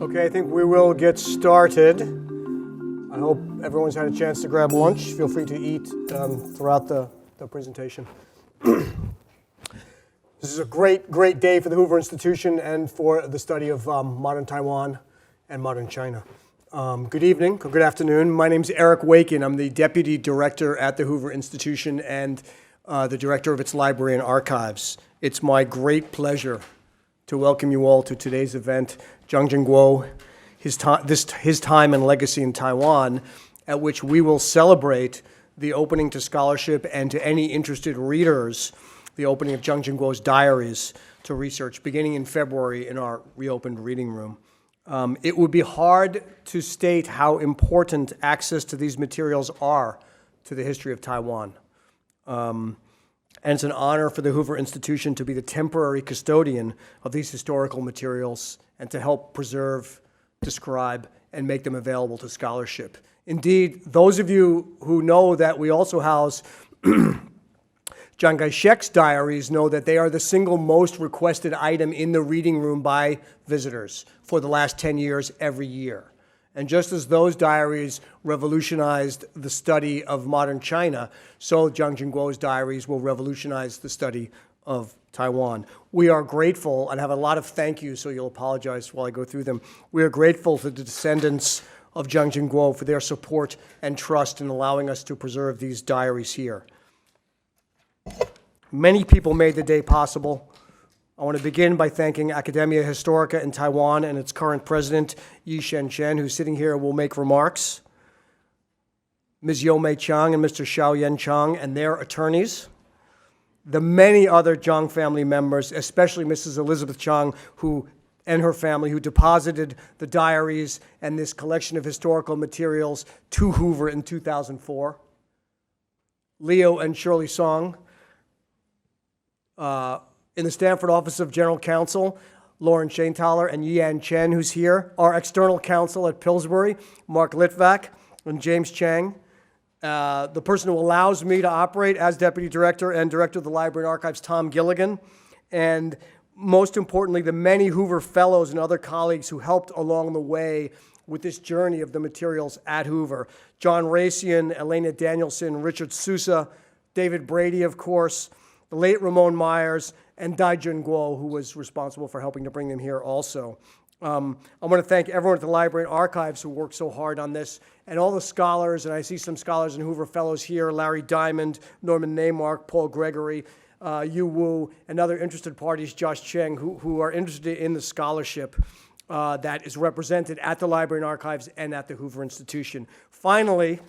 Okay, I think we will get started. I hope everyone's had a chance to grab lunch. Feel free to eat throughout the presentation. This is a great day for the Hoover Institution and for the study of modern Taiwan and modern China. Good evening, or good afternoon. My name is Eric Wakin. I'm the Deputy Director at the Hoover Institution and the Director of its Library and Archives. It's my great pleasure to welcome you all to today's event, Chiang Ching-kuo, his time and legacy in Taiwan, at which we will celebrate the opening to scholarship and to any interested readers, the opening of Chiang Ching-kuo's diaries to research, beginning in February in our reopened reading room. It would be hard to state how important access to these materials are to the history of Taiwan. And it's an honor for the Hoover Institution to be the temporary custodian of these historical materials and to help preserve, describe, and make them available to scholarship. Indeed, those of you who know that we also house Chiang Kai-shek's diaries know that they are the single most requested item in the reading room by visitors for the last 10 years every year. And just as those diaries revolutionized the study of modern China, so Chiang Ching-kuo's diaries will revolutionize the study of Taiwan. We are grateful, and have a lot of thank yous, so you'll apologize while I go through them. We are grateful to the descendants of Chiang Ching-kuo for their support and trust in allowing us to preserve these diaries here. Many people made the day possible. I want to begin by thanking Academia Historica in Taiwan and its current president, Yi Shen-chen, who's sitting here, will make remarks. Ms. Yo-Mei Chang and Mr. Xiao-Yen Chang and their attorneys. The many other Chang family members, especially Mrs. Elizabeth Chang, and her family, who deposited the diaries and this collection of historical materials to Hoover in 2004. Leo and Shirley Song. In the Stanford Office of General Counsel, Lauren Shainthaler and Yian Chen, who's here. Our external counsel at Pillsbury, Mark Litvak and James Chang. The person who allows me to operate as Deputy Director and Director of the Library and Archives, Tom Gilligan. And most importantly, the many Hoover Fellows and other colleagues who helped along the way with this journey of the materials at Hoover. John Racian, Elena Danielson, Richard Sousa, David Brady, of course, the late Ramon Myers, and Daijun Guo, who was responsible for helping to bring them here also. I want to thank everyone at the Library and Archives who worked so hard on this, and all the scholars, and I see some scholars and Hoover Fellows here, Larry Diamond, Norman Neymark, Paul Gregory, Yu Wu, and other interested parties, Josh Cheng, who are interested in the scholarship that is represented at the Library and Archives and at the Hoover Institution. Finally,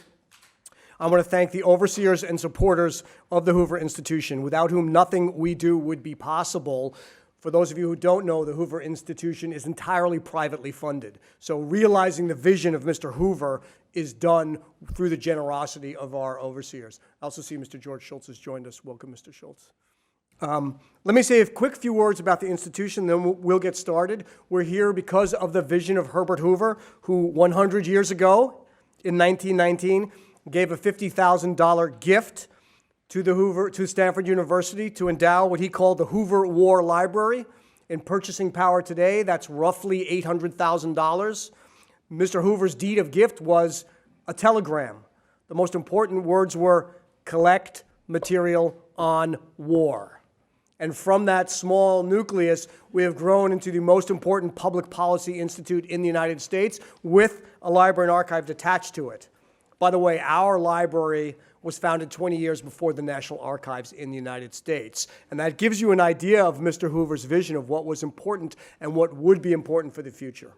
I want to thank the overseers and supporters of the Hoover Institution, without whom nothing we do would be possible. For those of you who don't know, the Hoover Institution is entirely privately funded. So realizing the vision of Mr. Hoover is done through the generosity of our overseers. I also see Mr. George Schultz has joined us. Welcome, Mr. Schultz. Let me say a quick few words about the institution, then we'll get started. We're here because of the vision of Herbert Hoover, who 100 years ago, in 1919, gave a $50,000 gift to Stanford University to endow what he called the Hoover War Library. In purchasing power today, that's roughly $800,000. Mr. Hoover's deed of gift was a telegram. The most important words were, collect material on war. And from that small nucleus, we have grown into the most important public policy institute in the United States with a library and archive attached to it. By the way, our library was founded 20 years before the National Archives in the United States. And that gives you an idea of Mr. Hoover's vision of what was important and what would be important for the future.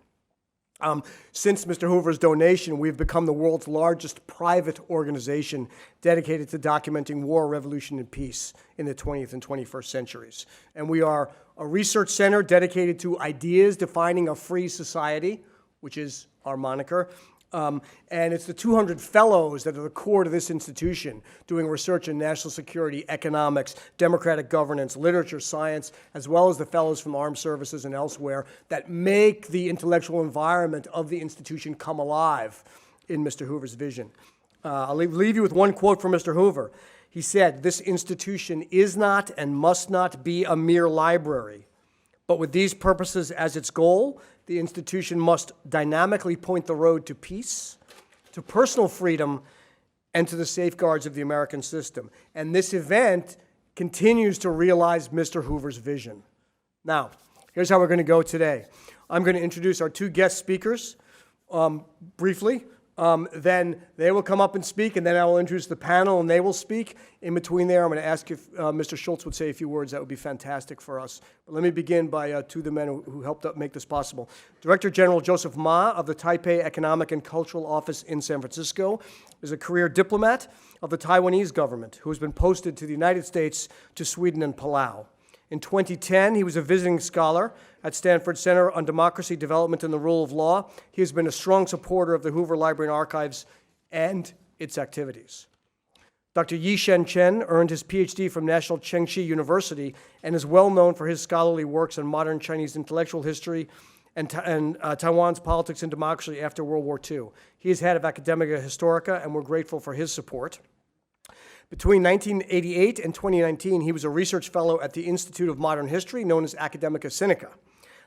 Since Mr. Hoover's donation, we've become the world's largest private organization dedicated to documenting war, revolution, and peace in the 20th and 21st centuries. And we are a research center dedicated to ideas defining a free society, which is our moniker. And it's the 200 fellows that are the core to this institution, doing research in national security, economics, democratic governance, literature, science, as well as the fellows from armed services and elsewhere that make the intellectual environment of the institution come alive in Mr. Hoover's vision. I'll leave you with one quote from Mr. Hoover. He said, "This institution is not and must not be a mere library, but with these purposes as its goal, the institution must dynamically point the road to peace, to personal freedom, and to the safeguards of the American system. And this event continues to realize Mr. Hoover's vision. Now, here's how we're going to go today. I'm going to introduce our two guest speakers briefly. Then they will come up and speak, and then I will introduce the panel, and they will speak. In between there, I'm going to ask if Mr. Schultz would say a few words. That would be fantastic for us. But let me begin by two of the men who helped make this possible. Director General Joseph Ma of the Taipei Economic and Cultural Office in San Francisco is a career diplomat of the Taiwanese government who has been posted to the United States, to Sweden, and Palau. In 2010, he was a visiting scholar at Stanford Center on Democracy, Development, and the Rule of Law. He has been a strong supporter of the Hoover Library and Archives and its activities. Dr. Yi-Shen Chen earned his PhD from National Chengchi University and is well known for his scholarly works on modern Chinese intellectual history and Taiwan's politics and democracy after World War II. He is head of Academia Historica, and we're grateful for his support. Between 1988 and 2019, he was a research fellow at the Institute of Modern History, known as Academia Sinica.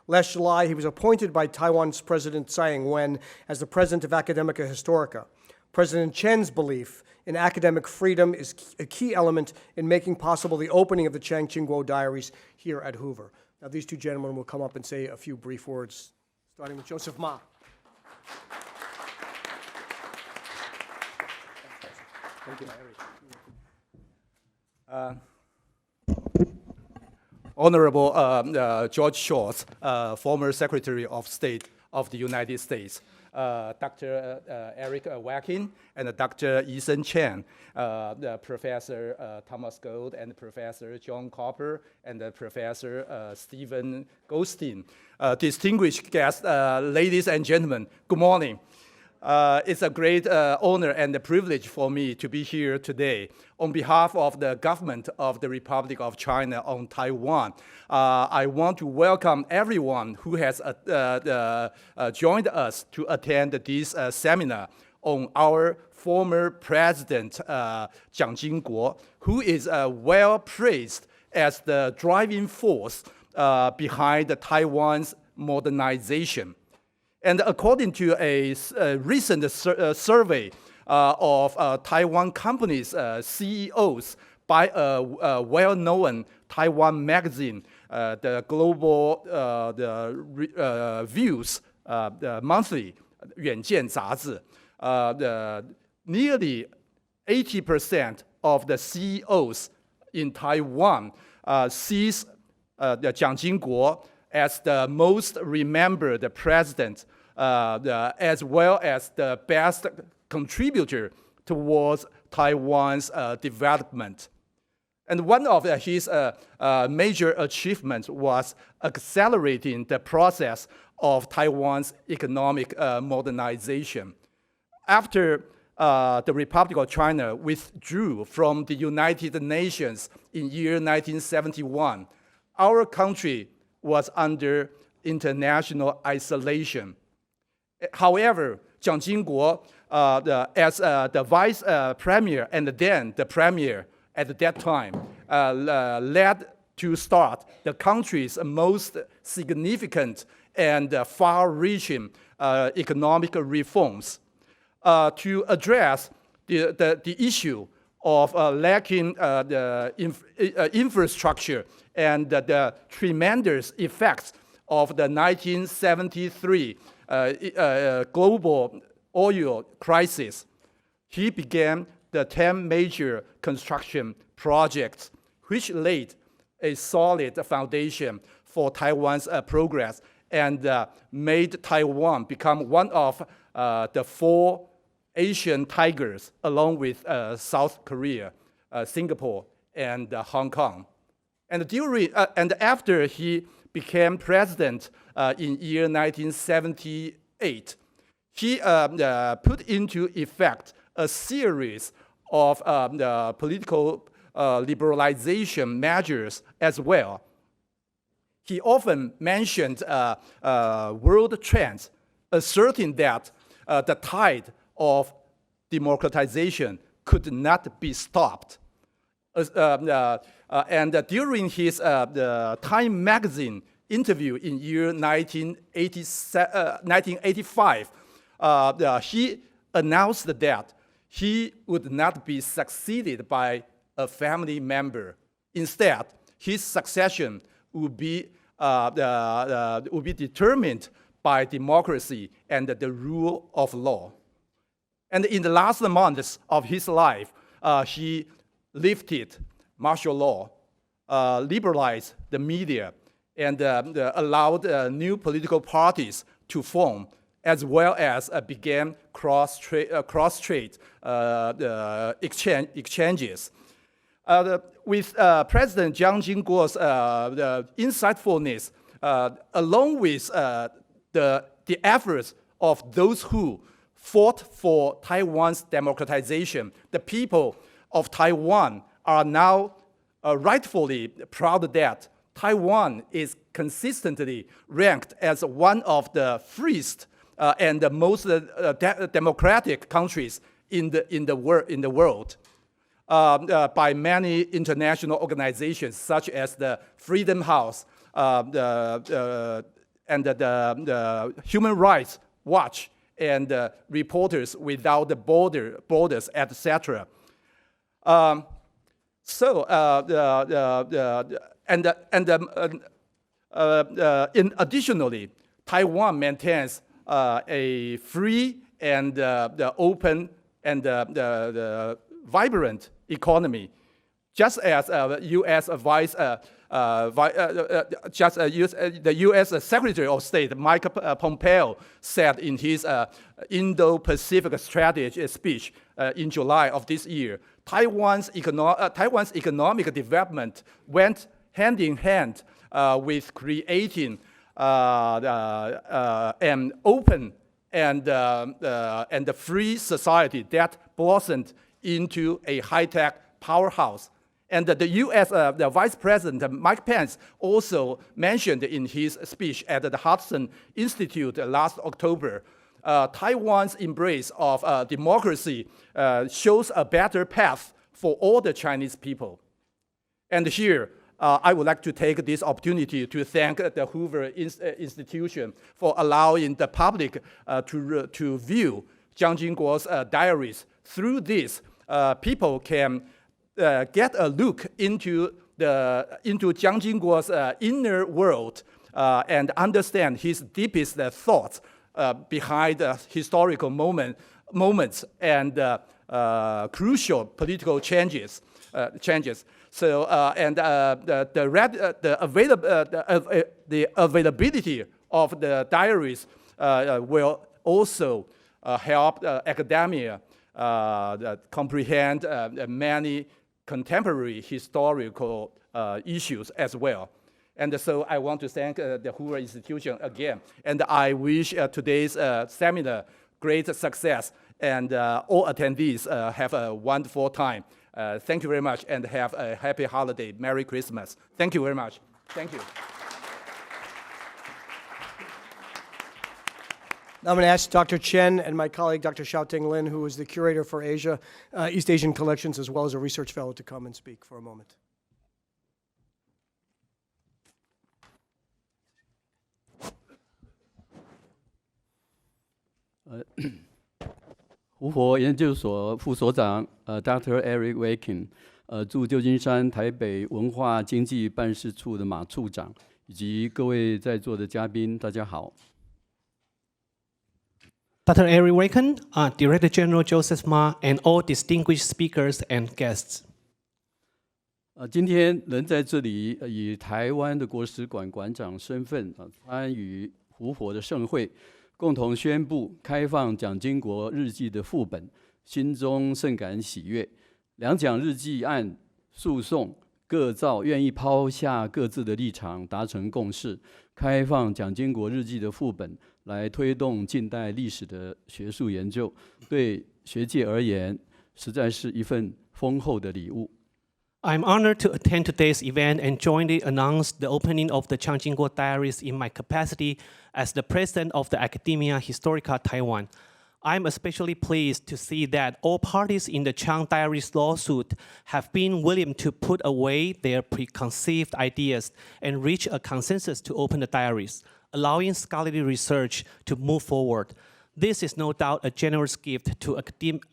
Last July, he was appointed by Taiwan's President Tsai Ing-wen as the president of Academia Historica. President Chen's belief in academic freedom is a key element in making possible the opening of the Chiang Ching-kuo diaries here at Hoover. Now, these two gentlemen will come up and say a few brief words, starting with Joseph Ma. Thank you. Honorable George Shultz, former Secretary of State of the United States, Dr. Eric Wackin, and Dr. Yi-Shen Chen, Professor Thomas Gold, and Professor John Copper, and Professor Stephen Goldstein. Distinguished guests, ladies and gentlemen, good morning. It's a great honor and a privilege for me to be here today. On behalf of the government of the Republic of China on Taiwan, I want to welcome everyone who has joined us to attend this seminar on our former president, Chiang Ching-kuo, who is well praised as the driving force behind Taiwan's modernization. And according to a recent survey of Taiwan companies' CEOs by a well-known Taiwan magazine, the Global Views Monthly, 远见杂志, nearly 80% of the CEOs in Taiwan sees Chiang Ching-kuo as the most remembered president, as well as the best contributor towards Taiwan's development. And one of his major achievements was accelerating the process of Taiwan's economic modernization. After the Republic of China withdrew from the United Nations in year 1971, our country was under international isolation. However, Chiang Ching-kuo, as the vice premier and then the premier at that time, led to start the country's most significant and far-reaching economic reforms to address the issue of lacking the infrastructure and the tremendous effects of the 1973 global oil crisis. He began the 10 major construction projects, which laid a solid foundation for Taiwan's progress and made Taiwan become one of the 4 Asian tigers, along with South Korea, Singapore, and Hong Kong. And after he became president in year 1978, he put into effect a series of political liberalization measures as well. He often mentioned world trends, asserting that the tide of democratization could not be stopped. And during his Time magazine interview in year 1985, he announced that he would not be succeeded by a family member. Instead, his succession would be determined by democracy and the rule of law. And in the last months of his life, he lifted martial law, liberalized the media, and allowed new political parties to form, as well as began cross-trade exchanges. With President Chiang Ching-kuo's insightfulness, along with the efforts of those who fought for Taiwan's democratization, the people of Taiwan are now rightfully proud that Taiwan is consistently ranked as one of the freest and the most democratic countries in the world. By many international organizations such as the Freedom House and the Human Rights Watch and Reporters Without the Borders, etc. Additionally, Taiwan maintains a free and open and vibrant economy, just as the U.S. Secretary of State Mike Pompeo said in his Indo-Pacific Strategy speech in July of this year. Taiwan's economic development went hand in hand with creating an open and free society that blossomed into a high-tech powerhouse. And the U.S. The Vice President Mike Pence also mentioned in his speech at the Hudson Institute last October, Taiwan's embrace of democracy shows a better path for all the Chinese people. And here, I would like to take this opportunity to thank the Hoover Institution for allowing the public to view Chiang Ching-kuo's diaries. Through this, people can get a look into Chiang Ching-kuo's inner world and understand his deepest thoughts behind historical moments and crucial political changes. So the availability of the diaries will also help academia comprehend many contemporary historical issues as well. And so I want to thank the Hoover Institution again. And I wish today's seminar great success, and all attendees have a wonderful time. Thank you very much, and have a happy holiday. Merry Christmas. Thank you very much. Thank you. Now I'm going to ask Dr. Chen and my colleague, Dr. Xiaoting Lin, who is the curator for Asia, East Asian collections, as well as a research fellow, to come and speak for a moment. 胡佛研究所副所长Dr. Eric Wakin，驻旧金山台北文化经济办事处的马处长，以及各位在座的嘉宾，大家好。Dr. Eric Wakin, Director General Joseph Ma, and all distinguished speakers and guests. 今天能在这里以台湾的国史馆馆长身份参与胡佛的盛会，共同宣布开放蒋经国日记的副本，心中甚感喜悦。两蒋日记案诉讼各造愿意抛下各自的立场，达成共识，开放蒋经国日记的副本，来推动近代历史的学术研究，对学界而言，实在是一份丰厚的礼物。 I'm honored to attend today's event and jointly announce the opening of the Chiang Ching-kuo Diaries in my capacity as the president of the Academia Historica Taiwan. I'm especially pleased to see that all parties in the Chiang Diaries lawsuit have been willing to put away their preconceived ideas and reach a consensus to open the diaries, allowing scholarly research to move forward. This is no doubt a generous gift to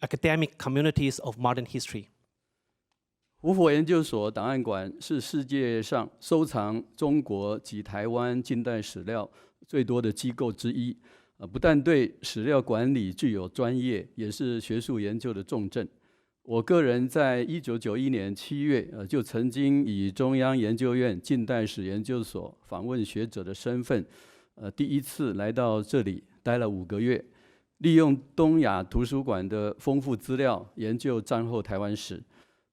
academic communities of modern history. 胡佛研究所档案馆是世界上收藏中国及台湾近代史料最多的机构之一。不但对史料管理具有专业，也是学术研究的重镇。我个人在1991年7月，就曾经以中央研究院近代史研究所访问学者的身份，第一次来到这里，待了5个月，利用东亚图书馆的丰富资料，研究战后台湾史。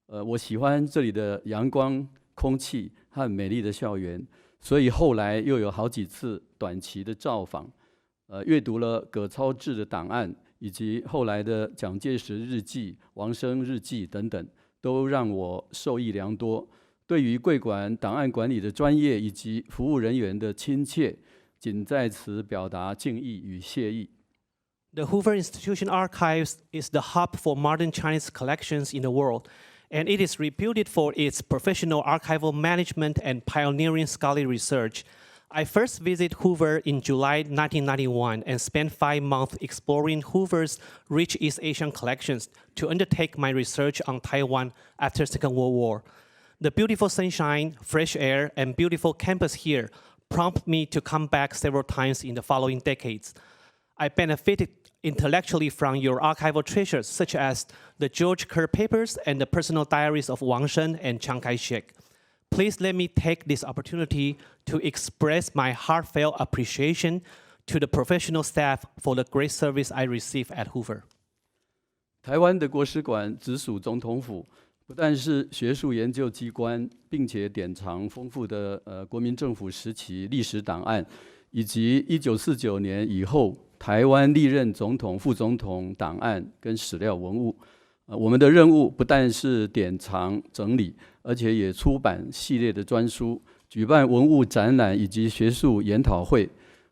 我喜欢这里的阳光、空气和美丽的校园，所以后来又有好几次短期的造访。阅读了葛超志的档案，以及后来的蒋介石日记、王生日记等等，都让我受益良多。对于贵馆档案管理的专业以及服务人员的亲切，仅在此表达敬意与谢意。The Hoover Institution Archives is the hub for modern Chinese collections in the world, and it is reputed for its professional archival management and pioneering scholarly research. I first visited Hoover in July 1991 and spent 5 months exploring Hoover's rich East Asian collections to undertake my research on Taiwan after the Second World War. The beautiful sunshine, fresh air, and beautiful campus here prompted me to come back several times in the following decades. I benefited intellectually from your archival treasures, such as the George Kerr papers and the personal diaries of Wang Shen and Chiang Kai-shek. Please let me take this opportunity to express my heartfelt appreciation to the professional staff for the great service I received at Hoover. 台湾的国史馆直属总统府，不但是学术研究机关，并且典藏丰富的国民政府时期历史档案，以及1949年以后台湾历任总统、副总统档案跟史料文物。我们的任务不但是典藏整理，而且也出版系列的专书，举办文物展览以及学术研讨会。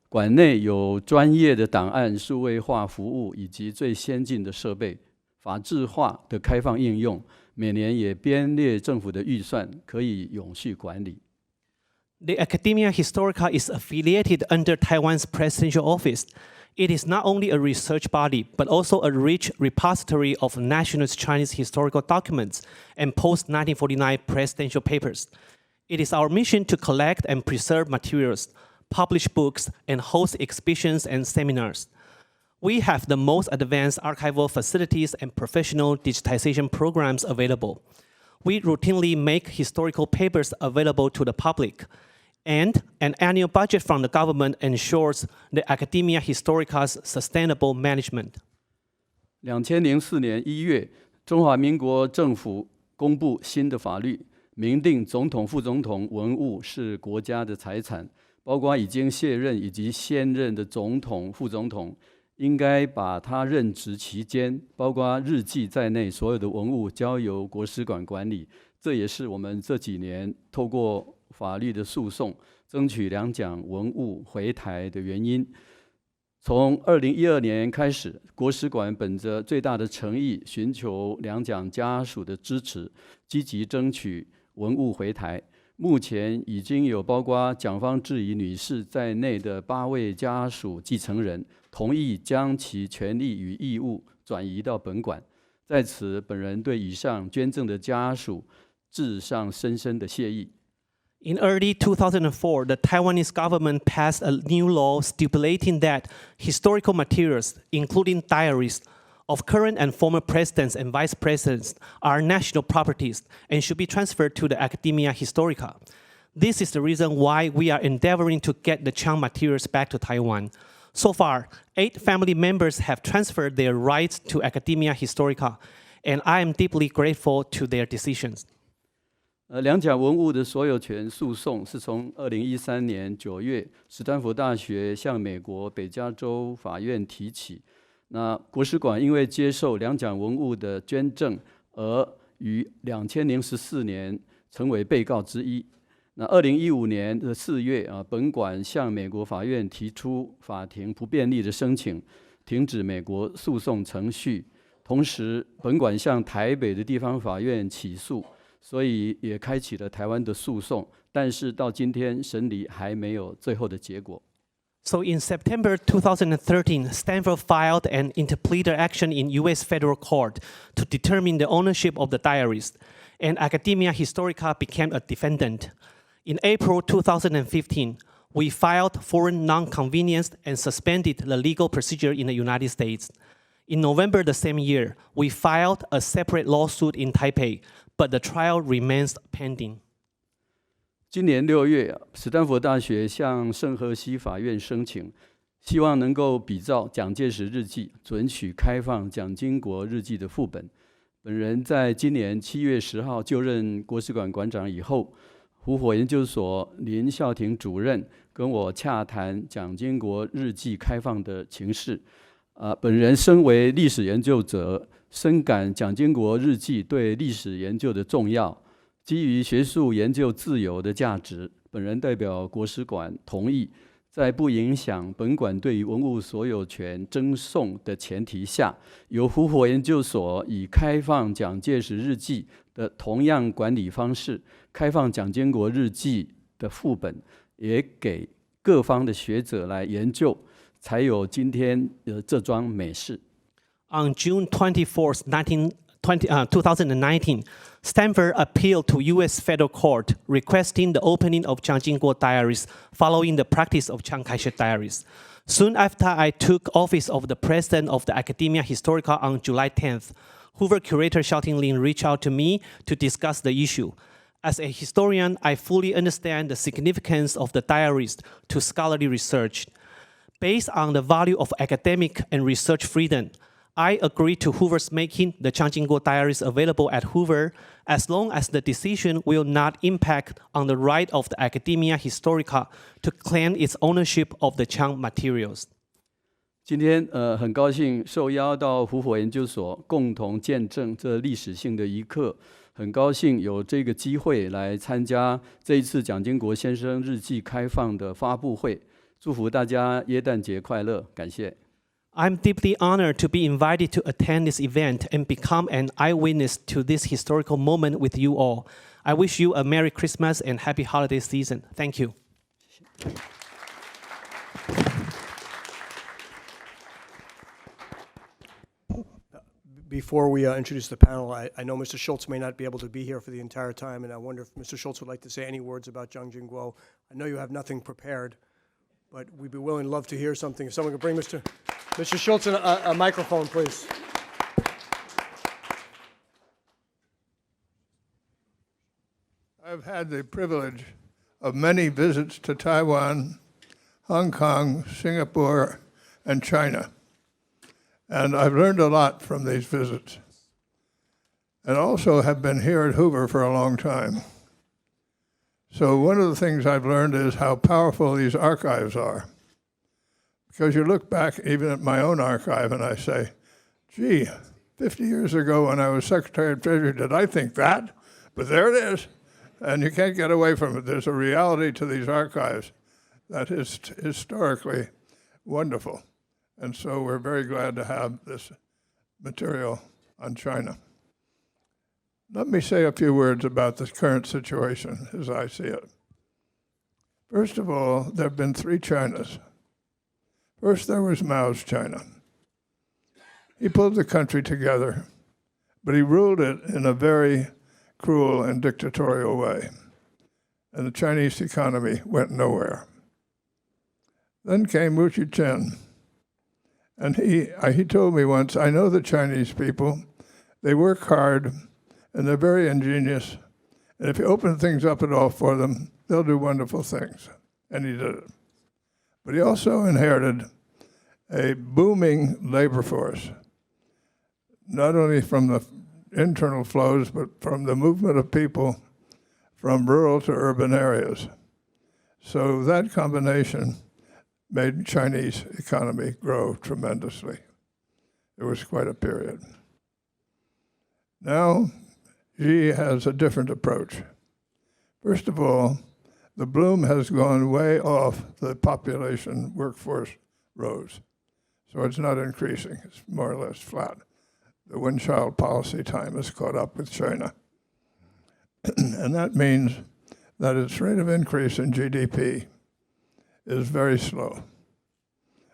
馆内有专业的档案数位化服务，以及最先进的设备，法制化的开放应用。每年也编列政府的预算，可以永续管理。The Academia Historica is affiliated under Taiwan's presidential office. It is not only a research body, but also a rich repository of nationalist Chinese historical documents and post-1949 presidential papers. It is our mission to collect and preserve materials, publish books, and host exhibitions and seminars. We have the most advanced archival facilities and professional digitization programs available. We routinely make historical papers available to the public. And an annual budget from the government ensures the Academia Historica's sustainable management. 2004年1月，中华民国政府公布新的法律，明定总统、副总统文物是国家的财产，包括已经卸任以及现任的总统、副总统，应该把他任职期间，包括日记在内所有的文物交由国史馆管理。这也是我们这几年透过法律的诉讼，争取两蒋文物回台的原因。从2012年开始，国史馆本着最大的诚意，寻求两蒋家属的支持，积极争取文物回台。目前已经有包括蒋方智怡女士在内的8位家属继承人同意将其权利与义务转移到本馆。在此，本人对以上捐赠的家属致上深深的谢意。In early 2004, the Taiwanese government passed a new law stipulating that historical materials, including diaries, of current and former presidents and vice presidents are national properties and should be transferred to the Academia Historica. This is the reason why we are endeavoring to get the Chiang materials back to Taiwan. So far, 8 family members have transferred their rights to Academia Historica, and I am deeply grateful to their decisions. 两蒋文物的所有权诉讼是从2013年9月，史丹佛大学向美国北加州法院提起。那国史馆因为接受两蒋文物的捐赠，而于2014年成为被告之一。那2015年的4月，本馆向美国法院提出法庭不便利的申请，停止美国诉讼程序，同时本馆向台北的地方法院起诉，所以也开启了台湾的诉讼，但是到今天审理还没有最后的结果。So in September 2013, Stanford filed an interpleader action in U.S. federal court to determine the ownership of the diaries, and Academia Historica became a defendant. In April 2015, we filed foreign non-convenience and suspended the legal procedure in the United States. In November the same year, we filed a separate lawsuit in Taipei, but the trial remains pending. 今年6月，史丹佛大学向圣荷西法院申请，希望能够比照蒋介石日记，准许开放蒋经国日记的副本。本人在今年7月10号就任国史馆馆长以后，胡佛研究所林孝廷主任跟我洽谈蒋经国日记开放的情势。本人身为历史研究者，深感蒋经国日记对历史研究的重要。基于学术研究自由的价值，本人代表国史馆同意，在不影响本馆对于文物所有权争讼的前提下，由胡佛研究所以开放蒋介石日记的同样管理方式，开放蒋经国日记的副本，也给各方的学者来研究，才有今天这桩美事。On June 24th, 2019, Stanford appealed to U.S. federal court requesting the opening of Chiang Ching-kuo diaries following the practice of Chiang Kai-shek diaries. Soon after I took office of the president of the Academia Historica on July 10th, Hoover curator Xiaoting Lin reached out to me to discuss the issue. As a historian, I fully understand the significance of the diaries to scholarly research. Based on the value of academic and research freedom, I agree to Hoover's making the Chiang Ching-kuo diaries available at Hoover, as long as the decision will not impact on the right of the Academia Historica to claim its ownership of the Chiang materials. 今天很高兴受邀到胡佛研究所共同见证这历史性的一刻，很高兴有这个机会来参加这一次蒋经国先生日记开放的发布会，祝福大家耶诞节快乐，感谢。I'm deeply honored to be invited to attend this event and become an eyewitness to this historical moment with you all. I wish you a Merry Christmas and Happy Holiday season. Thank you. Before we introduce the panel, I know Mr. Schultz may not be able to be here for the entire time, and I wonder if Mr. Schultz would like to say any words about Chiang Ching-kuo. I know you have nothing prepared, but we'd be willing, love to hear something. If someone could bring Mr. Schultz a microphone, please. I've had the privilege of many visits to Taiwan, Hong Kong, Singapore, and China. And I've learned a lot from these visits. And also have been here at Hoover for a long time. So one of the things I've learned is how powerful these archives are. Because you look back even at my own archive and I say, gee, 50 years ago when I was Secretary of Treasury, did I think that? But there it is. And you can't get away from it. There's a reality to these archives that is historically wonderful. And so we're very glad to have this material on China. Let me say a few words about the current situation as I see it. First of all, there have been three Chinas. First, there was Mao's China. He pulled the country together, but he ruled it in a very cruel and dictatorial way. And the Chinese economy went nowhere. Then came Wu Chi-chen. And he told me once, I know the Chinese people, they work hard, and they're very ingenious. And if you open things up at all for them, they'll do wonderful things. And he did it. But he also inherited a booming labor force, not only from the internal flows, but from the movement of people from rural to urban areas. So that combination made the Chinese economy grow tremendously. It was quite a period. Now, Xi has a different approach. First of all, the bloom has gone way off the population workforce rose. So it's not increasing. It's more or less flat. The one-child policy time has caught up with China. And that means that its rate of increase in GDP is very slow.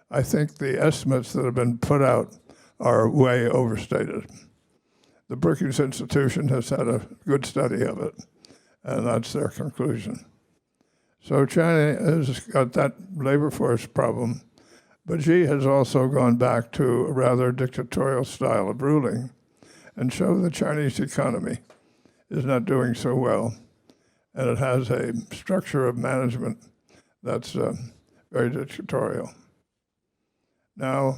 I think the estimates that have been put out are way overstated. The Brookings Institution has had a good study of it, and that's their conclusion. So China has got that labor force problem, but Xi has also gone back to a rather dictatorial style of ruling and show the Chinese economy is not doing so well, and it has a structure of management that's very dictatorial. Now,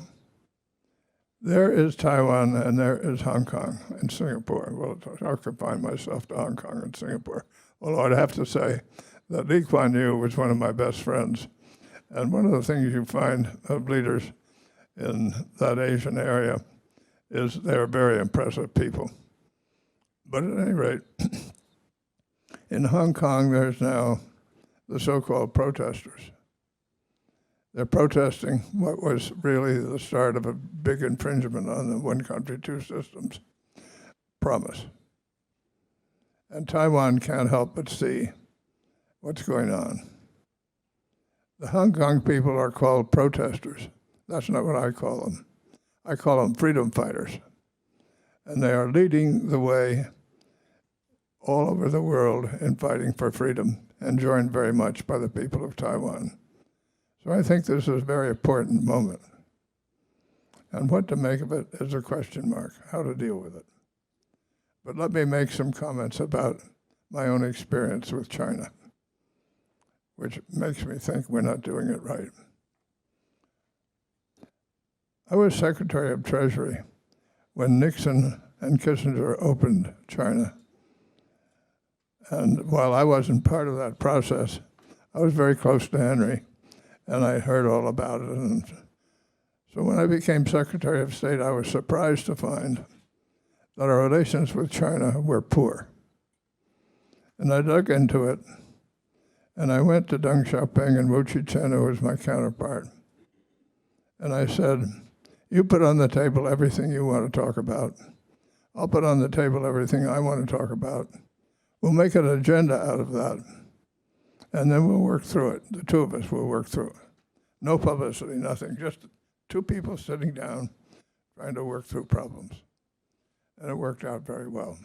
there is Taiwan and there is Hong Kong and Singapore. Well, I'll confine myself to Hong Kong and Singapore. Although I'd have to say that Lee Kuan Yew was one of my best friends. And one of the things you find of leaders in that Asian area is they're very impressive people. But at any rate, in Hong Kong, there's now the so-called protesters. They're protesting what was really the start of a big infringement on the one country, two systems promise. And Taiwan can't help but see what's going on. The Hong Kong people are called protesters. That's not what I call them. I call them freedom fighters. And they are leading the way all over the world in fighting for freedom and joined very much by the people of Taiwan. So I think this is a very important moment. And what to make of it is a question mark, how to deal with it. But let me make some comments about my own experience with China, which makes me think we're not doing it right. I was Secretary of Treasury when Nixon and Kissinger opened China. And while I wasn't part of that process, I was very close to Henry, and I heard all about it. And so when I became Secretary of State, I was surprised to find that our relations with China were poor. And I dug into it, and I went to Deng Xiaoping and Wu Chi-chen, who was my counterpart, and I said, you put on the table everything you want to talk about. I'll put on the table everything I want to talk about. We'll make an agenda out of that, and then we'll work through it. The two of us will work through it. No publicity, nothing, just two people sitting down trying to work through problems. And it worked out very well.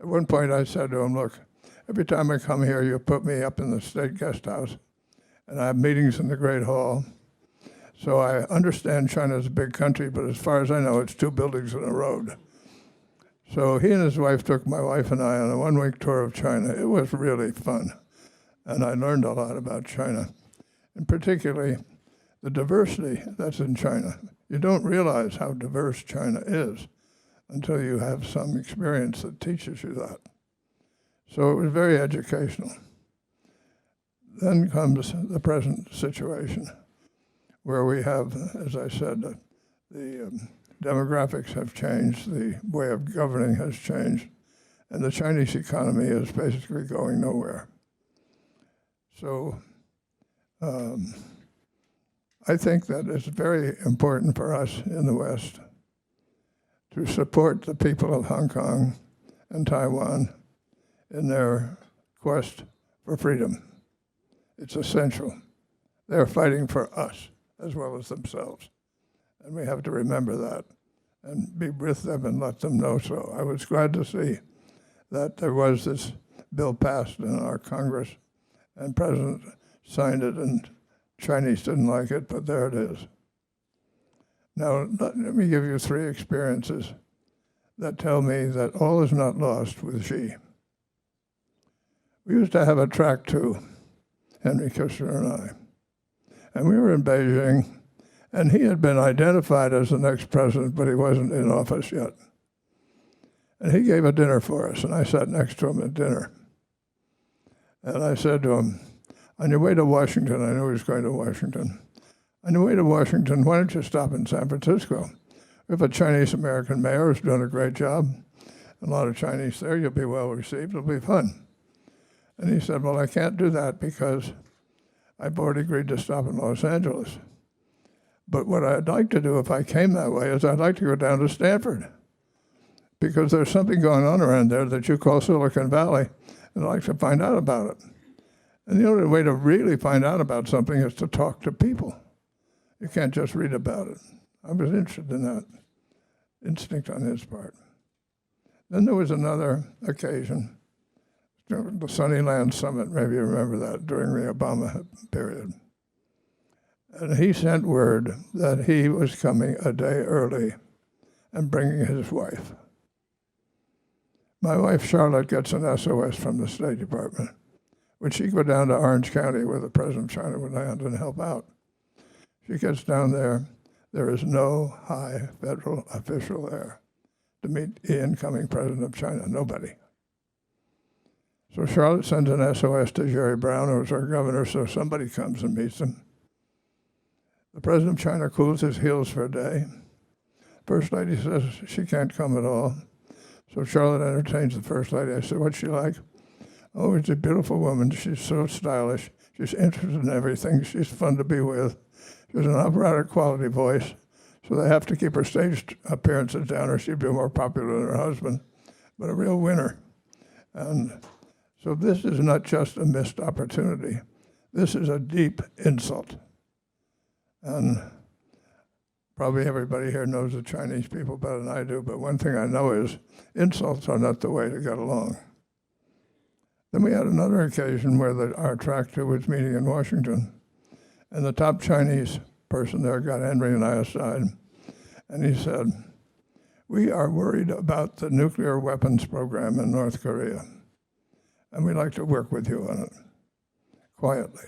At one point I said to him, look, every time I come here, you put me up in the state guest house, and I have meetings in the Great Hall. So I understand China's a big country, but as far as I know, it's 2 buildings and a road. So he and his wife took my wife and I on a 1-week tour of China. It was really fun, and I learned a lot about China, and particularly the diversity that's in China. You don't realize how diverse China is until you have some experience that teaches you that. So it was very educational. Then comes the present situation, where we have, as I said, the demographics have changed, the way of governing has changed, and the Chinese economy is basically going nowhere. So I think that it's very important for us in the West to support the people of Hong Kong and Taiwan in their quest for freedom. It's essential. They're fighting for us as well as themselves. And we have to remember that and be with them and let them know so. I was glad to see that there was this bill passed in our Congress, and President signed it, and Chinese didn't like it, but there it is. Now, let me give you 3 experiences that tell me that all is not lost with Xi. We used to have a track too, Henry Kissinger and I. And we were in Beijing, and he had been identified as the next president, but he wasn't in office yet. And he gave a dinner for us, and I sat next to him at dinner. And I said to him, on your way to Washington, I knew he was going to Washington. On your way to Washington, why don't you stop in San Francisco? We have a Chinese-American mayor who's doing a great job. A lot of Chinese there, you'll be well received, it'll be fun. And he said, well, I can't do that because I've already agreed to stop in Los Angeles. But what I'd like to do if I came that way is I'd like to go down to Stanford, because there's something going on around there that you call Silicon Valley, and I'd like to find out about it. And the only way to really find out about something is to talk to people. You can't just read about it. I was interested in that instinct on his part. Then there was another occasion, the Sunnyland Summit, maybe you remember that, during the Obama period. And he sent word that he was coming a day early and bringing his wife. My wife, Charlotte, gets an SOS from the State Department. When she go down to Orange County, where the President of China would land and help out, she gets down there. There is no high federal official there to meet the incoming President of China, nobody. So Charlotte sends an SOS to Jerry Brown, who was our governor, so somebody comes and meets him. The President of China cools his heels for a day. First Lady says she can't come at all. So Charlotte entertains the First Lady. I said, what's she like? Oh, she's a beautiful woman. She's so stylish. She's interested in everything. She's fun to be with. She has an operatic quality voice, so they have to keep her stage appearances down or she'd be more popular than her husband, but a real winner. And so this is not just a missed opportunity. This is a deep insult. And probably everybody here knows the Chinese people better than I do, but one thing I know is insults are not the way to get along. Then we had another occasion where our tractor was meeting in Washington, and the top Chinese person there got Henry and I aside, and he said, we are worried about the nuclear weapons program in North Korea, and we'd like to work with you on it, quietly.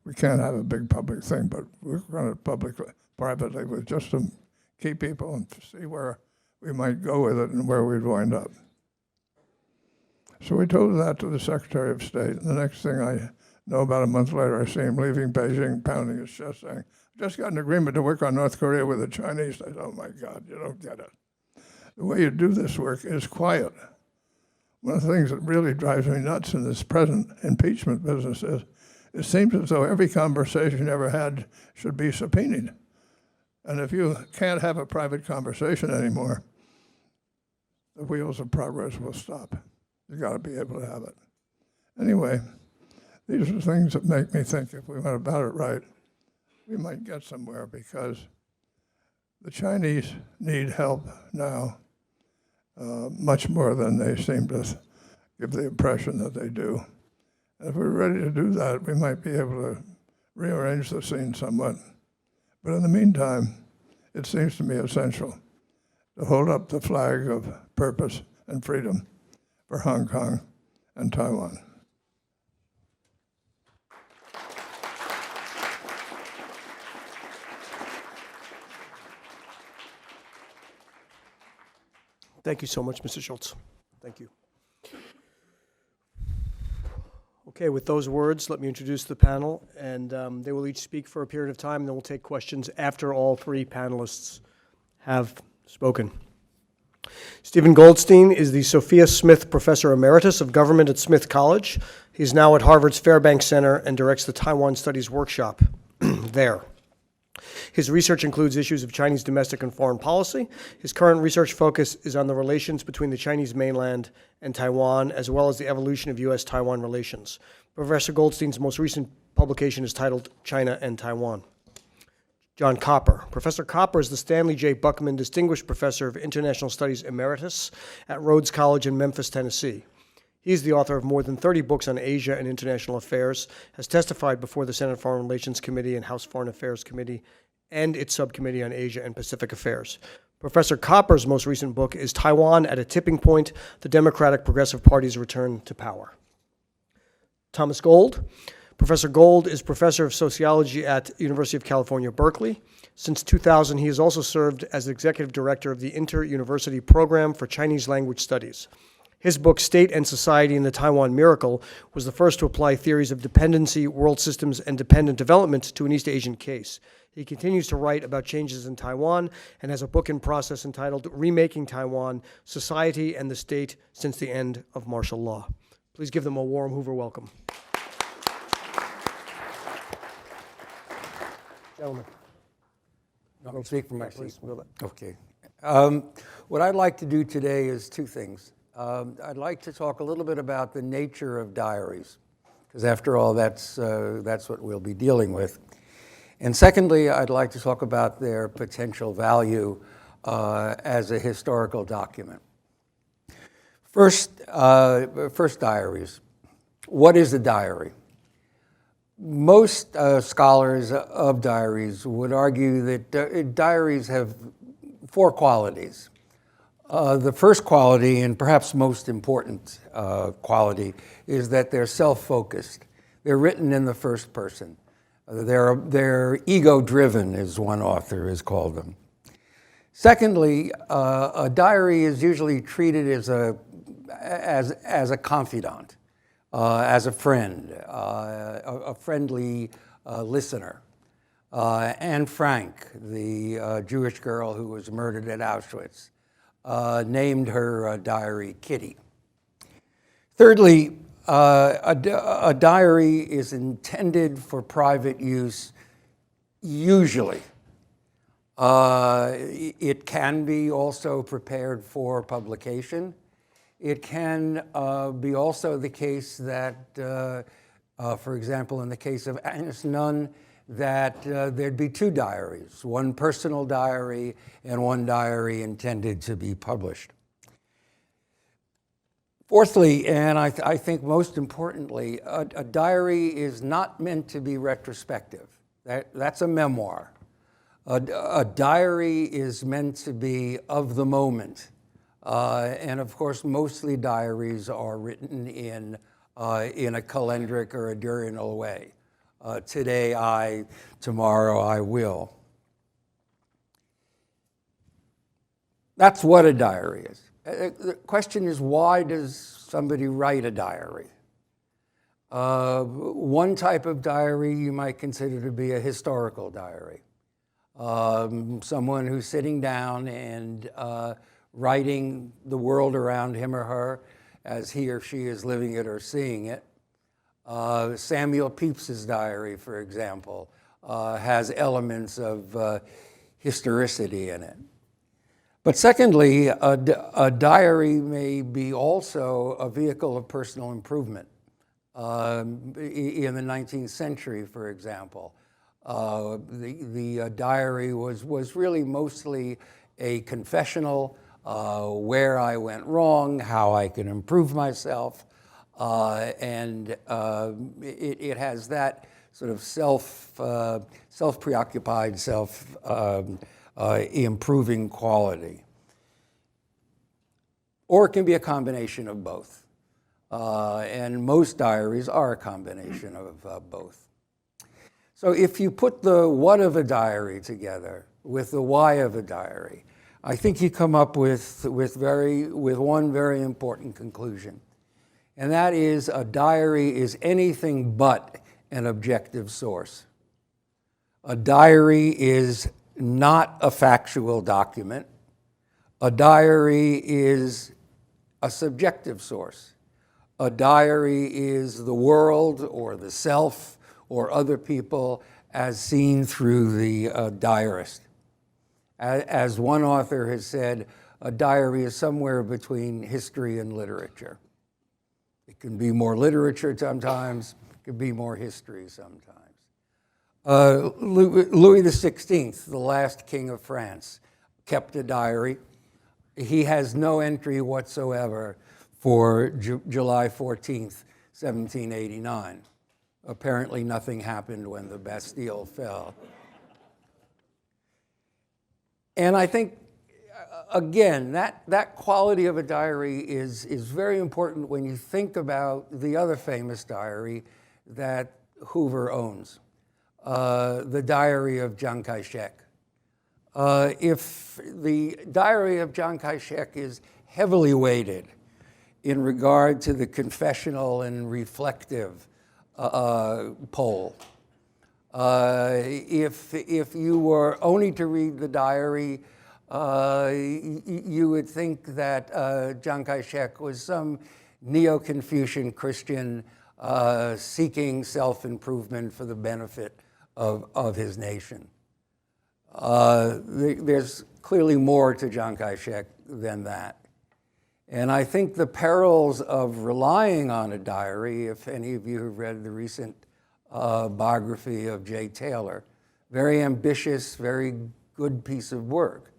We can't have a big public thing, but we're going to privately with just some key people and see where we might go with it and where we'd wind up. So we told that to the Secretary of State, and the next thing I know, about a month later, I see him leaving Beijing, pounding his chest, saying, I've just got an agreement to work on North Korea with the Chinese. I said, oh my God, you don't get it. The way you do this work is quiet. One of the things that really drives me nuts in this present impeachment business is it seems as though every conversation you ever had should be subpoenaed. And if you can't have a private conversation anymore, the wheels of progress will stop. You got to be able to have it. Anyway, these are things that make me think if we went about it right, we might get somewhere, because the Chinese need help now much more than they seem to give the impression that they do. And if we're ready to do that, we might be able to rearrange the scene somewhat. But in the meantime, it seems to me essential to hold up the flag of purpose and freedom for Hong Kong and Taiwan. Thank you so much, Mr. Schultz. Thank you. Okay, with those words, let me introduce the panel, and they will each speak for a period of time, and then we'll take questions after all three panelists have spoken. Stephen Goldstein is the Sophia Smith Professor Emeritus of Government at Smith College. He's now at Harvard's Fairbanks Center and directs the Taiwan Studies Workshop there. His research includes issues of Chinese domestic and foreign policy. His current research focus is on the relations between the Chinese mainland and Taiwan, as well as the evolution of U.S.-Taiwan relations. Professor Goldstein's most recent publication is titled China and Taiwan. John Copper. Professor Copper is the Stanley J. Buckman Distinguished Professor of International Studies Emeritus at Rhodes College in Memphis, Tennessee. He is the author of more than 30 books on Asia and international affairs, has testified before the Senate Foreign Relations Committee and House Foreign Affairs Committee, and its Subcommittee on Asia and Pacific Affairs. Professor Copper's most recent book is Taiwan at a Tipping Point, The Democratic Progressive Party's Return to Power. Thomas Gold. Professor Gold is Professor of Sociology at University of California, Berkeley. Since 2000, he has also served as Executive Director of the Inter-University Program for Chinese Language Studies. His book, State and Society in the Taiwan Miracle, was the first to apply theories of dependency, world systems, and dependent development to an East Asian case. He continues to write about changes in Taiwan and has a book in process entitled Remaking Taiwan, Society and the State Since the End of Martial Law. Please give them a warm Hoover welcome. Gentlemen. I'll speak for myself. Please, Bill. Okay. What I'd like to do today is two things. I'd like to talk a little bit about the nature of diaries, because after all, that's what we'll be dealing with. And secondly, I'd like to talk about their potential value as a historical document. First, diaries. What is a diary? Most scholars of diaries would argue that diaries have four qualities. The first quality, and perhaps most important quality, is that they're self-focused. They're written in the first person. They're ego-driven, as one author has called them. Secondly, a diary is usually treated as a confidant, as a friend, a friendly listener. Anne Frank, the Jewish girl who was murdered at Auschwitz, named her diary Kitty. Thirdly, a diary is intended for private use, usually. It can be also prepared for publication. It can be also the case that, for example, in the case of Agnes Nunn, that there'd be two diaries, one personal diary and one diary intended to be published. Fourthly, and I think most importantly, a diary is not meant to be retrospective. That's a memoir. A diary is meant to be of the moment. And of course, mostly diaries are written in a calendric or a diurnal way. Today I, tomorrow I will. That's what a diary is. The question is, why does somebody write a diary? One type of diary you might consider to be a historical diary. Someone who's sitting down and writing the world around him or her as he or she is living it or seeing it. Samuel Pepys's diary, for example, has elements of historicity in it. But secondly, a diary may be also a vehicle of personal improvement. In the 19th century, for example, the diary was really mostly a confessional, where I went wrong, how I can improve myself, and it has that sort of self-preoccupied, improving quality. Or it can be a combination of both. And most diaries are a combination of both. So if you put the what of a diary together with the why of a diary, I think you come up with one very important conclusion. And that is, a diary is anything but an objective source. A diary is not a factual document. A diary is a subjective source. A diary is the world or the self or other people as seen through the diarist. As one author has said, a diary is somewhere between history and literature. It can be more literature sometimes, it can be more history sometimes. Louis XVI, the last king of France, kept a diary. He has no entry whatsoever for July 14th, 1789. Apparently nothing happened when the Bastille fell. And I think, again, that quality of a diary is very important when you think about the other famous diary that Hoover owns, the Diary of Chiang Kai-shek. If the Diary of Chiang Kai-shek is heavily weighted in regard to the confessional and reflective pole, if you were only to read the diary, you would think that Chiang Kai-shek was some neo-Confucian Christian seeking self-improvement for the benefit of his nation. There's clearly more to Chiang Kai-shek than that. And I think the perils of relying on a diary, if any of you have read the recent biography of Jay Taylor, very ambitious, very good piece of work.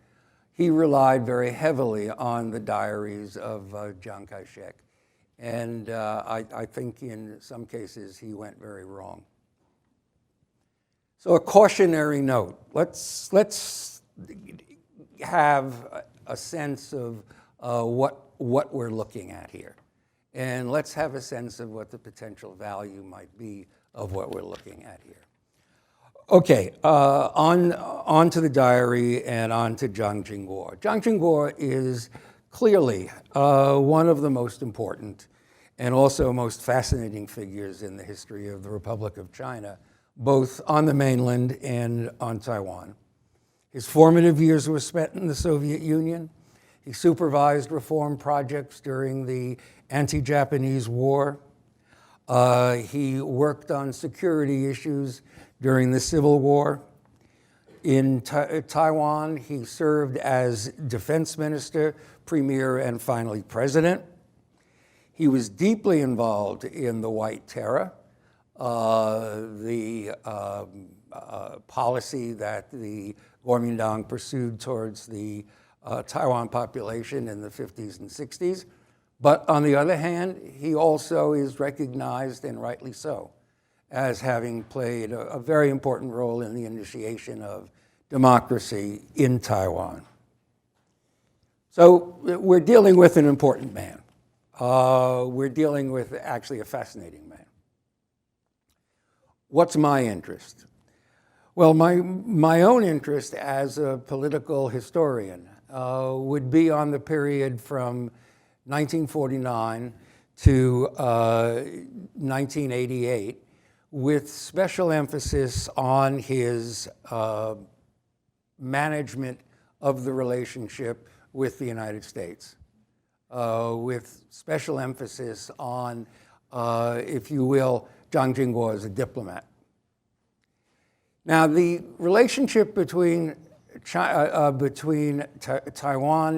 He relied very heavily on the diaries of Chiang Kai-shek. And I think in some cases he went very wrong. So a cautionary note. Let's have a sense of what we're looking at here. And let's have a sense of what the potential value might be of what we're looking at here. Okay, on to the diary and on to Chiang Ching-kuo. Chiang Ching-kuo is clearly one of the most important and also most fascinating figures in the history of the Republic of China, both on the mainland and on Taiwan. His formative years were spent in the Soviet Union. He supervised reform projects during the anti-Japanese war. He worked on security issues during the Civil War. In Taiwan, he served as defense minister, premier, and finally president. He was deeply involved in the White Terror, the policy that the Kuomintang pursued towards the Taiwan population in the 50s and 60s. But on the other hand, he also is recognized, and rightly so, as having played a very important role in the initiation of democracy in Taiwan. So we're dealing with an important man. We're dealing with actually a fascinating man. What's my interest? Well, my own interest as a political historian would be on the period from 1949 to 1988, with special emphasis on his management of the relationship with the United States, with special emphasis on, if you will, Chiang Ching-kuo as a diplomat. Now, the relationship between Taiwan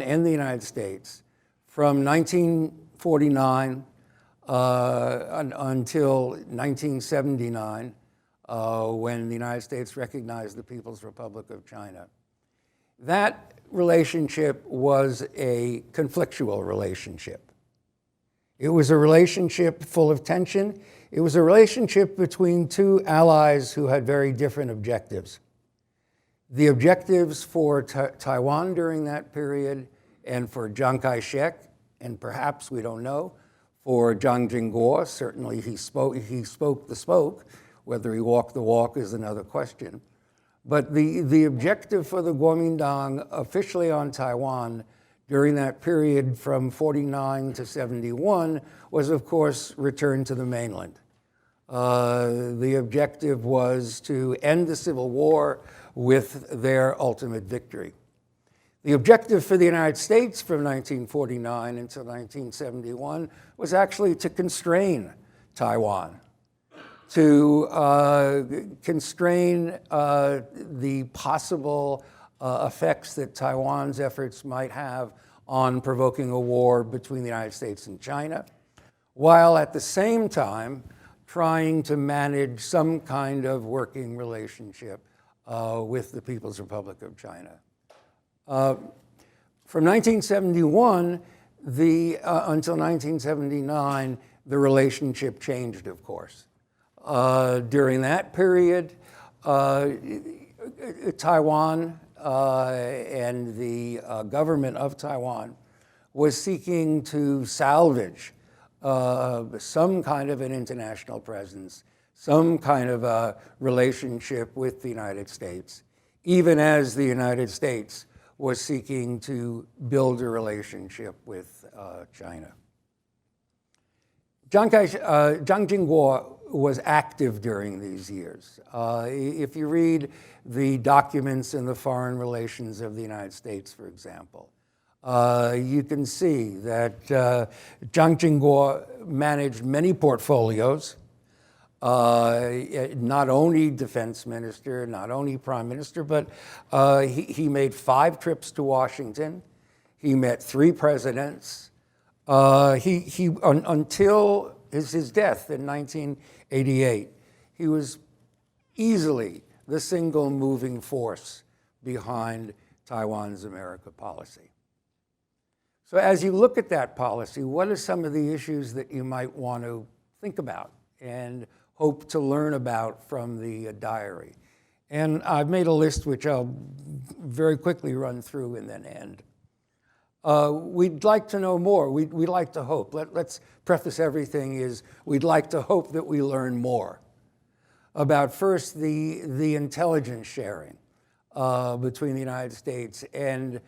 and the United States from 1949 until 1979, when the United States recognized the People's Republic of China. That relationship was a conflictual relationship. It was a relationship full of tension. It was a relationship between two allies who had very different objectives. The objectives for Taiwan during that period and for Chiang Kai-shek, and perhaps, we don't know, for Chiang Ching-kuo, certainly he spoke the spoke. Whether he walked the walk is another question. But the objective for the Kuomintang officially on Taiwan during that period from 49 to 71 was, of course, return to the mainland. The objective was to end the Civil War with their ultimate victory. The objective for the United States from 1949 until 1971 was actually to constrain Taiwan, to constrain the possible effects that Taiwan's efforts might have on provoking a war between the United States and China, while at the same time trying to manage some kind of working relationship with the People's Republic of China. From 1971 until 1979, the relationship changed, of course. During that period, Taiwan and the government of Taiwan was seeking to salvage some kind of an international presence, some kind of a relationship with the United States, even as the United States was seeking to build a relationship with China. Chiang Ching-kuo was active during these years. If you read the documents in the foreign relations of the United States, for example, you can see that Chiang Ching-kuo managed many portfolios. Not only defense minister, not only prime minister, but he made 5 trips to Washington. He met 3 presidents. Until his death in 1988, he was easily the single moving force behind Taiwan's America policy. So as you look at that policy, what are some of the issues that you might want to think about and hope to learn about from the diary? And I've made a list which I'll very quickly run through and then end. We'd like to know more. We'd like to hope. Let's preface everything is we'd like to hope that we learn more about first the intelligence sharing between the United States and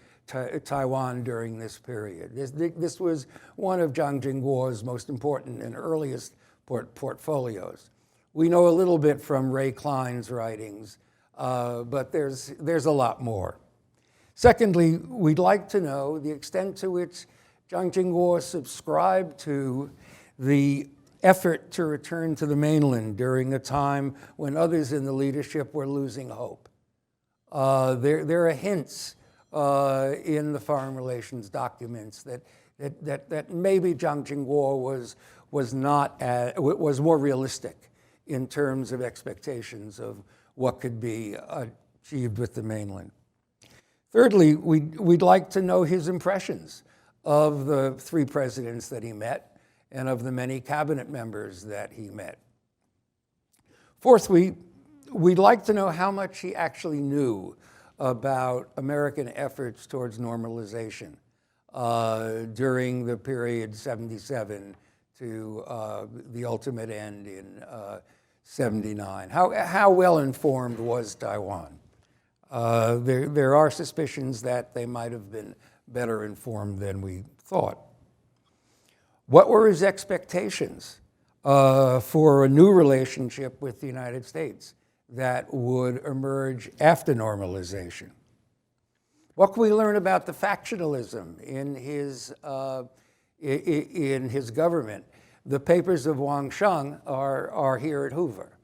Taiwan during this period. This was one of Chiang Ching-kuo's most important and earliest portfolios. We know a little bit from Ray Klein's writings, but there's a lot more. Secondly, we'd like to know the extent to which Chiang Ching-kuo subscribed to the effort to return to the mainland during a time when others in the leadership were losing hope. There are hints in the foreign relations documents that maybe Chiang Ching-kuo was more realistic in terms of expectations of what could be achieved with the mainland. Thirdly, we'd like to know his impressions of the 3 presidents that he met and of the many cabinet members that he met. Fourthly, we'd like to know how much he actually knew about American efforts towards normalization during the period 77 to the ultimate end in 79. How well informed was Taiwan? There are suspicions that they might have been better informed than we thought. What were his expectations for a new relationship with the United States that would emerge after normalization? What can we learn about the factionalism in his government? The papers of Wang Sheng are here at Hoover.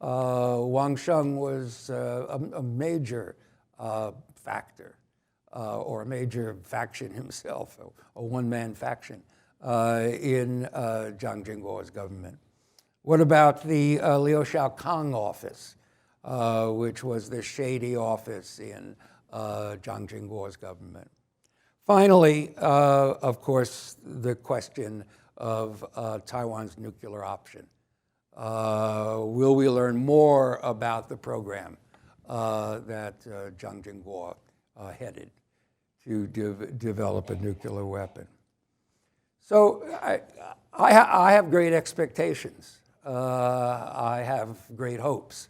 Wang Sheng was a major factor, or a major faction himself, a one-man faction in Chiang Ching-kuo's government. What about the Liu Xiaokang office, which was the shady office in Chiang Ching-kuo's government? Finally, of course, the question of Taiwan's nuclear option. Will we learn more about the program that Chiang Ching-kuo headed to develop a nuclear weapon? So I have great expectations. I have great hopes.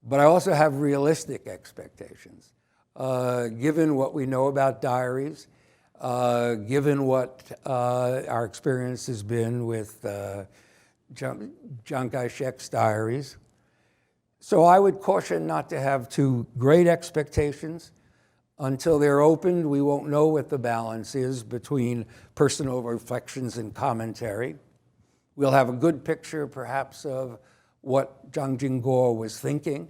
But I also have realistic expectations. Given what we know about diaries, given what our experience has been with Chiang Kai-shek's diaries. So I would caution not to have too great expectations. Until they're opened, we won't know what the balance is between personal reflections and commentary. We'll have a good picture, perhaps, of what Chiang Ching-kuo was thinking.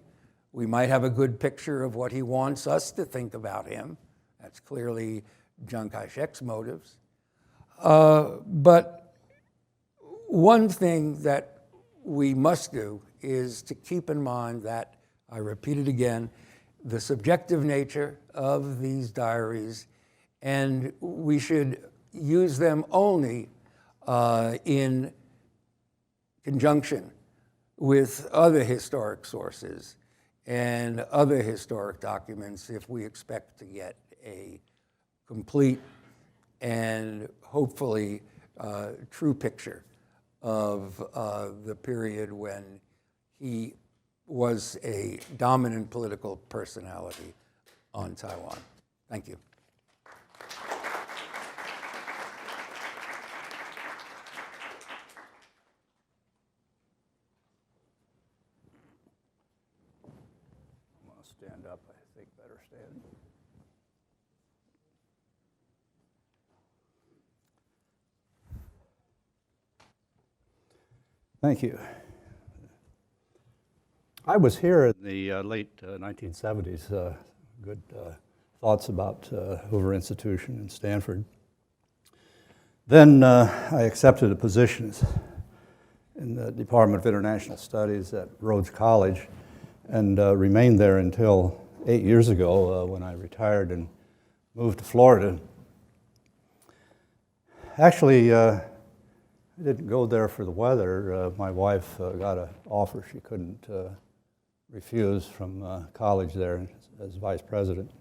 We might have a good picture of what he wants us to think about him. That's clearly Chiang Kai-shek's motives. But one thing that we must do is to keep in mind that, I repeat it again, the subjective nature of these diaries, and we should use them only in conjunction with other historic sources and other historic documents if we expect to get a complete and hopefully true picture of the period when he was a dominant political personality on Taiwan. Thank you. I'm going to stand up, I think better stand. Thank you. I was here in the late 1970s. Good thoughts about Hoover Institution in Stanford. Then I accepted a position in the Department of International Studies at Rhodes College and remained there until 8 years ago when I retired and moved to Florida. Actually, I didn't go there for the weather. My wife got an offer she couldn't refuse from college there as vice president.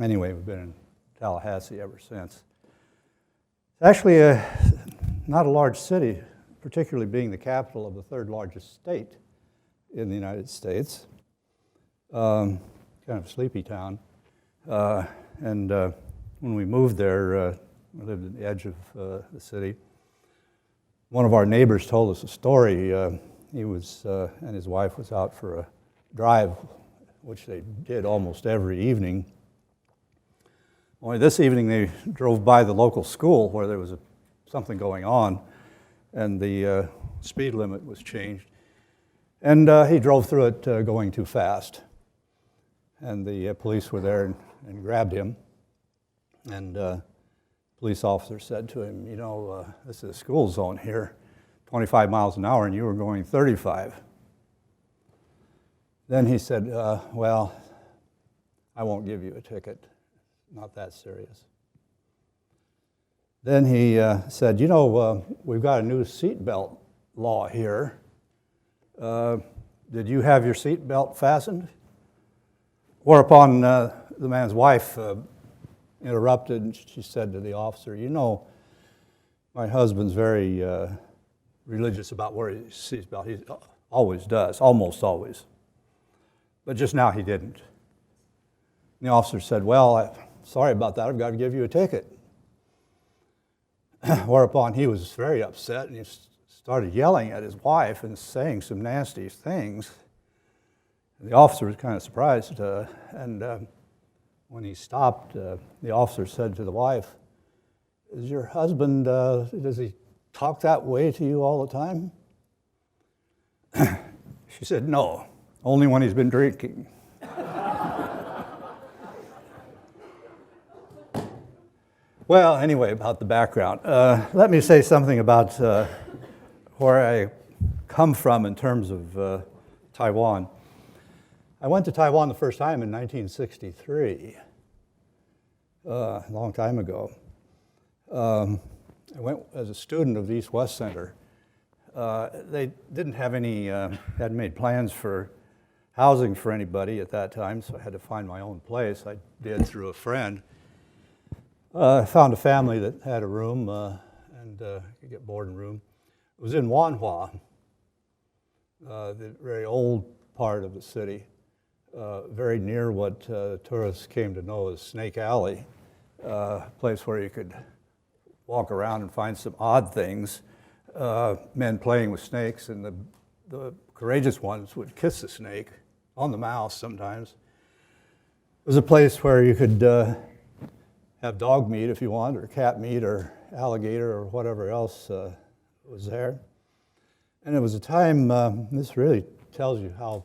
Anyway, we've been in Tallahassee ever since. It's actually not a large city, particularly being the capital of the third largest state in the United States. Kind of a sleepy town. And when we moved there, we lived at the edge of the city. One of our neighbors told us a story. He was and his wife was out for a drive, which they did almost every evening. Only this evening they drove by the local school where there was something going on, and the speed limit was changed. And he drove through it going too fast. And the police were there and grabbed him. And police officer said to him, you know, this is a school zone here, 25 miles an hour, and you were going 35. Then he said, well, I won't give you a ticket. Not that serious. Then he said, you know, we've got a new seatbelt law here. Did you have your seatbelt fastened? Whereupon the man's wife interrupted, and she said to the officer, you know, my husband's very religious about wearing his seatbelt. He always does, almost always. But just now he didn't. And the officer said, well, sorry about that, I've got to give you a ticket. Whereupon he was very upset, and he started yelling at his wife and saying some nasty things. And the officer was kind of surprised, and when he stopped, the officer said to the wife, is your husband, does he talk that way to you all the time? She said, no, only when he's been drinking. Well, anyway, about the background. Let me say something about where I come from in terms of Taiwan. I went to Taiwan the first time in 1963, a long time ago. I went as a student of the East-West Center. They didn't have any, hadn't made plans for housing for anybody at that time, so I had to find my own place. I did through a friend. I found a family that had a room and could get board and room. It was in Wanhua, the very old part of the city, very near what tourists came to know as Snake Alley, a place where you could walk around and find some odd things, men playing with snakes, and the courageous ones would kiss the snake on the mouth sometimes. It was a place where you could have dog meat if you want, or cat meat, or alligator, or whatever else was there. And it was a time, this really tells you how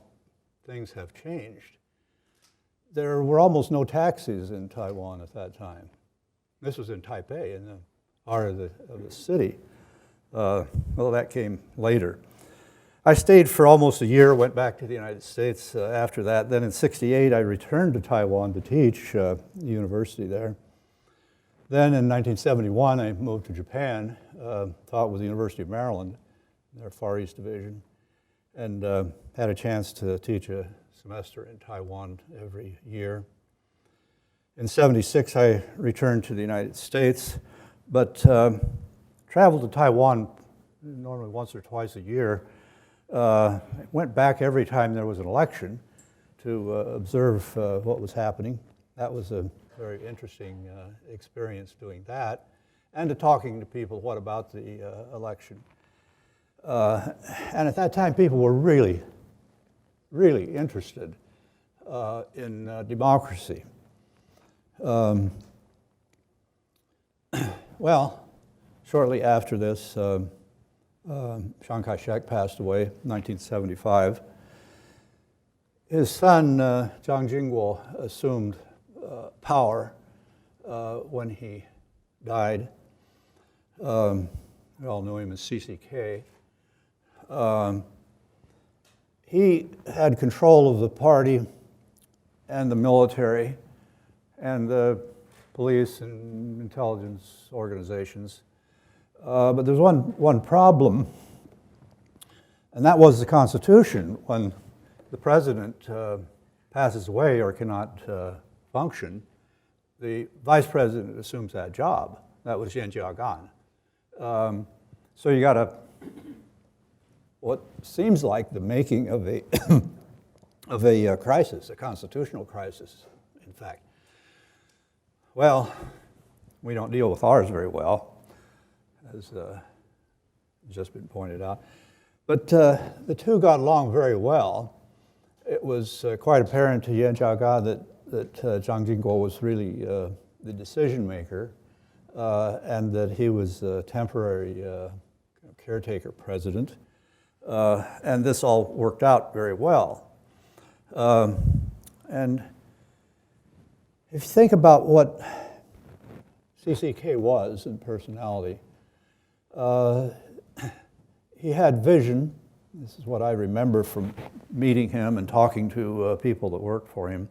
things have changed. There were almost no taxis in Taiwan at that time. This was in Taipei, in the heart of the city. Well, that came later. I stayed for almost a year, went back to the United States after that. Then in '68, I returned to Taiwan to teach university there. Then in 1971, I moved to Japan, taught with the University of Maryland, their Far East Division, and had a chance to teach a semester in Taiwan every year. In '76, I returned to the United States, but traveled to Taiwan normally once or twice a year. Went back every time there was an election to observe what was happening. That was a very interesting experience doing that, and to talking to people, what about the election? And at that time, people were really, really interested in democracy. Well, shortly after this, Chiang Kai-shek passed away in 1975. His son, Chiang Ching-kuo, assumed power when he died. We all knew him as CCK. He had control of the party and the military and the police and intelligence organizations. But there's one problem, and that was the Constitution. When the president passes away or cannot function, the vice president assumes that job. That was Yan Jiagan. So you got what seems like the making of a of a crisis, a constitutional crisis, in fact. Well, we don't deal with ours very well, as just been pointed out. But the two got along very well. It was quite apparent to Yan Jiagan that Chiang Ching-kuo was really the decision maker, and that he was a temporary caretaker president. And this all worked out very well. And if you think about what CCK was in personality, he had vision. This is what I remember from meeting him and talking to people that worked for him.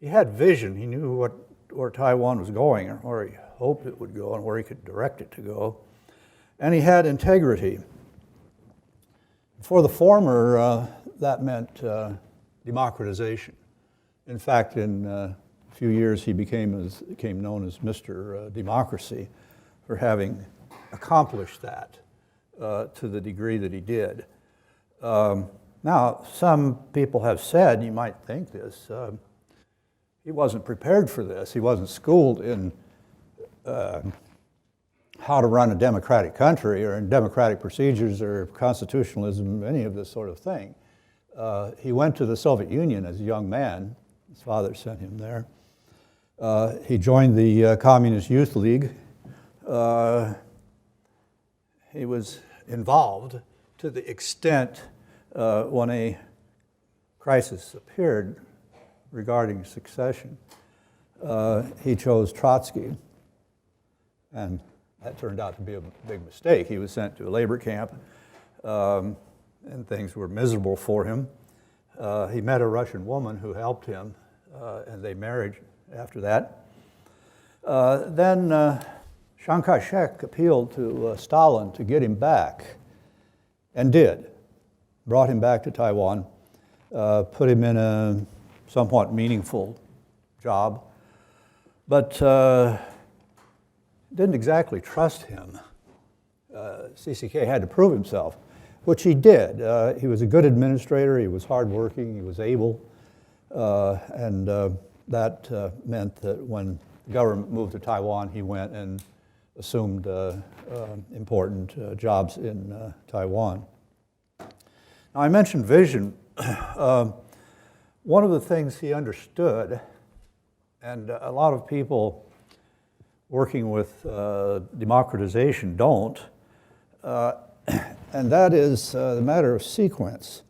He had vision. He knew where Taiwan was going, or where he hoped it would go, and where he could direct it to go. And he had integrity. For the former, that meant democratization. In fact, in a few years, he became known as Mr. Democracy for having accomplished that to the degree that he did. Now, some people have said, you might think this, he wasn't prepared for this. He wasn't schooled in how to run a democratic country or in democratic procedures or constitutionalism, any of this sort of thing. He went to the Soviet Union as a young man. His father sent him there. He joined the Communist Youth League. He was involved to the extent when a crisis appeared regarding succession, he chose Trotsky, and that turned out to be a big mistake. He was sent to a labor camp, and things were miserable for him. He met a Russian woman who helped him, and they married after that. Then Chiang Kai-shek appealed to Stalin to get him back, and did. Brought him back to Taiwan, put him in a somewhat meaningful job, but didn't exactly trust him. CCK had to prove himself, which he did. He was a good administrator, he was hardworking, he was able, and that meant that when the government moved to Taiwan, he went and assumed important jobs in Taiwan. Now, I mentioned vision. One of the things he understood, and a lot of people working with democratization don't, and that is the matter of sequence.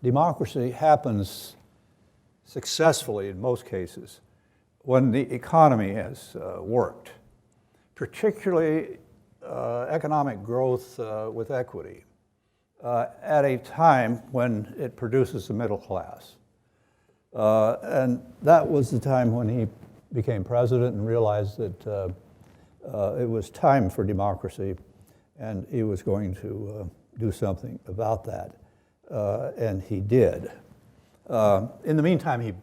Democracy happens successfully in most cases when the economy has worked, particularly economic growth with equity, at a time when it produces the middle class. And that was the time when he became president and realized that it was time for democracy, and he was going to do something about that, and he did. In the meantime, he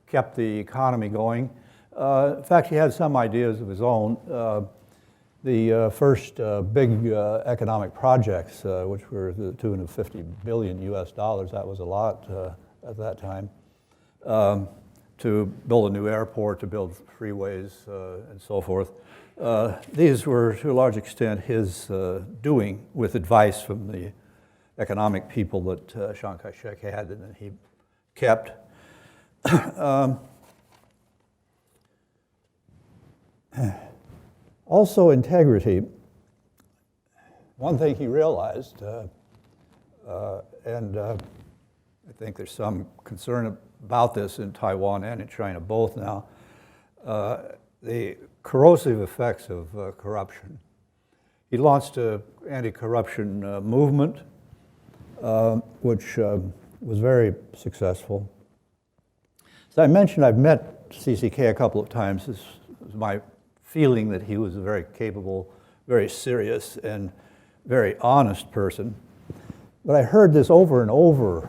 kept the economy going. In fact, he had some ideas of his own. The first big economic projects, which were to the tune of $50 billion US, that was a lot at that time, to build a new airport, to build freeways, and so forth. These were, to a large extent, his doing with advice from the economic people that Chiang Kai-shek had and that he kept. Also integrity. one thing he realized, and I think there's some concern about this in Taiwan and in China both now, the corrosive effects of corruption. He launched an anti-corruption movement, which was very successful. As I mentioned, I've met CCK a couple of times. This was my feeling that he was a very capable, very serious, and very honest person. But I heard this over and over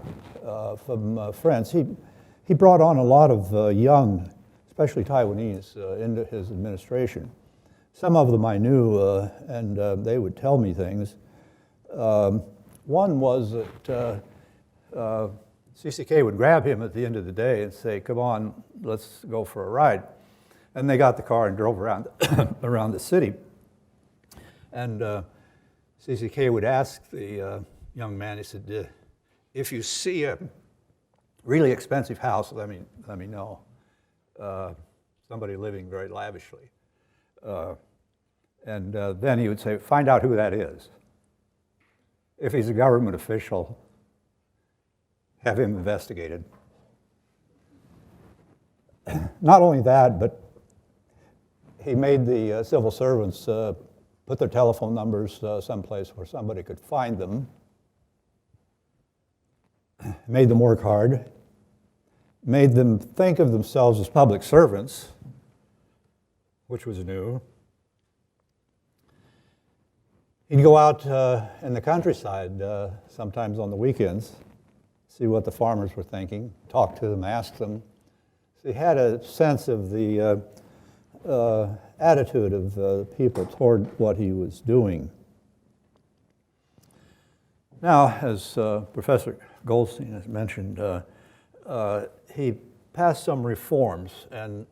from friends. He brought on a lot of young, especially Taiwanese, into his administration. Some of them I knew, and they would tell me things. One was that CCK would grab him at the end of the day and say, "Come on, let's go for a ride." And they got the car and drove around around the city. And CCK would ask the young man, he said, "If you see a really expensive house, let me know. Somebody living very lavishly." And then he would say, "Find out who that is. If he's a government official, have him investigated." Not only that, but he made the civil servants put their telephone numbers someplace where somebody could find them, made them work hard, made them think of themselves as public servants, which was new. He'd go out in the countryside, sometimes on the weekends, see what the farmers were thinking, talk to them, ask them. So he had a sense of the attitude of people toward what he was doing. Now, as Professor Goldstein has mentioned, he passed some reforms and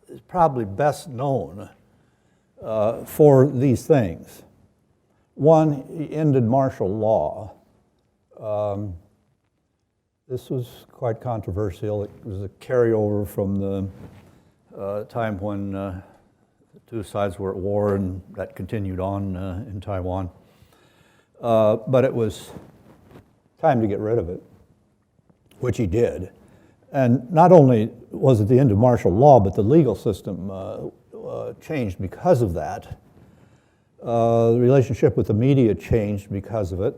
is probably best known for these things. One, he ended martial law. This was quite controversial. It was a carryover from the time when the two sides were at war, and that continued on in Taiwan. But it was time to get rid of it, which he did. And not only was it the end of martial law, but the legal system changed because of that. The relationship with the media changed because of it.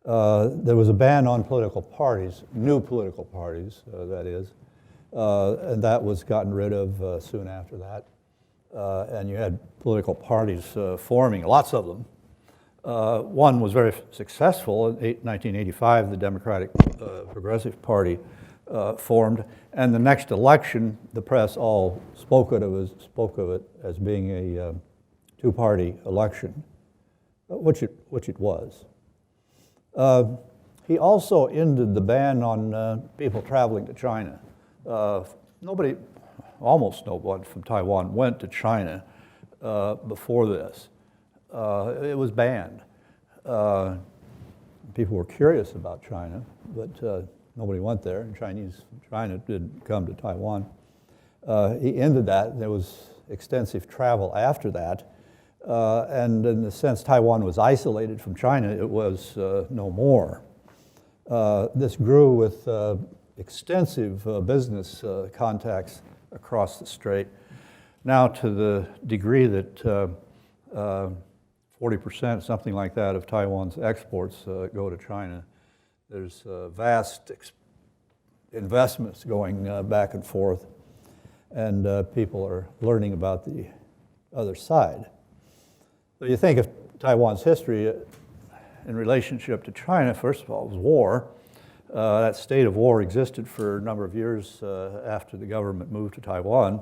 There was a ban on political parties, new political parties, that is, and that was gotten rid of soon after that. And you had political parties forming, lots of them. One was very successful. In 1985, the Democratic Progressive Party formed, and the next election, the press all spoke of it as being a two-party election, which it was. He also ended the ban on people traveling to China. Almost no one from Taiwan went to China before this. It was banned. People were curious about China, but nobody went there, and China didn't come to Taiwan. He ended that, and there was extensive travel after that. And in the sense Taiwan was isolated from China, it was no more. This grew with extensive business contacts across the strait, now to the degree that 40%, something like that, of Taiwan's exports go to China. There's vast investments going back and forth, and people are learning about the other side. So you think of Taiwan's history in relationship to China, first of all, it was war. That state of war existed for a number of years after the government moved to Taiwan.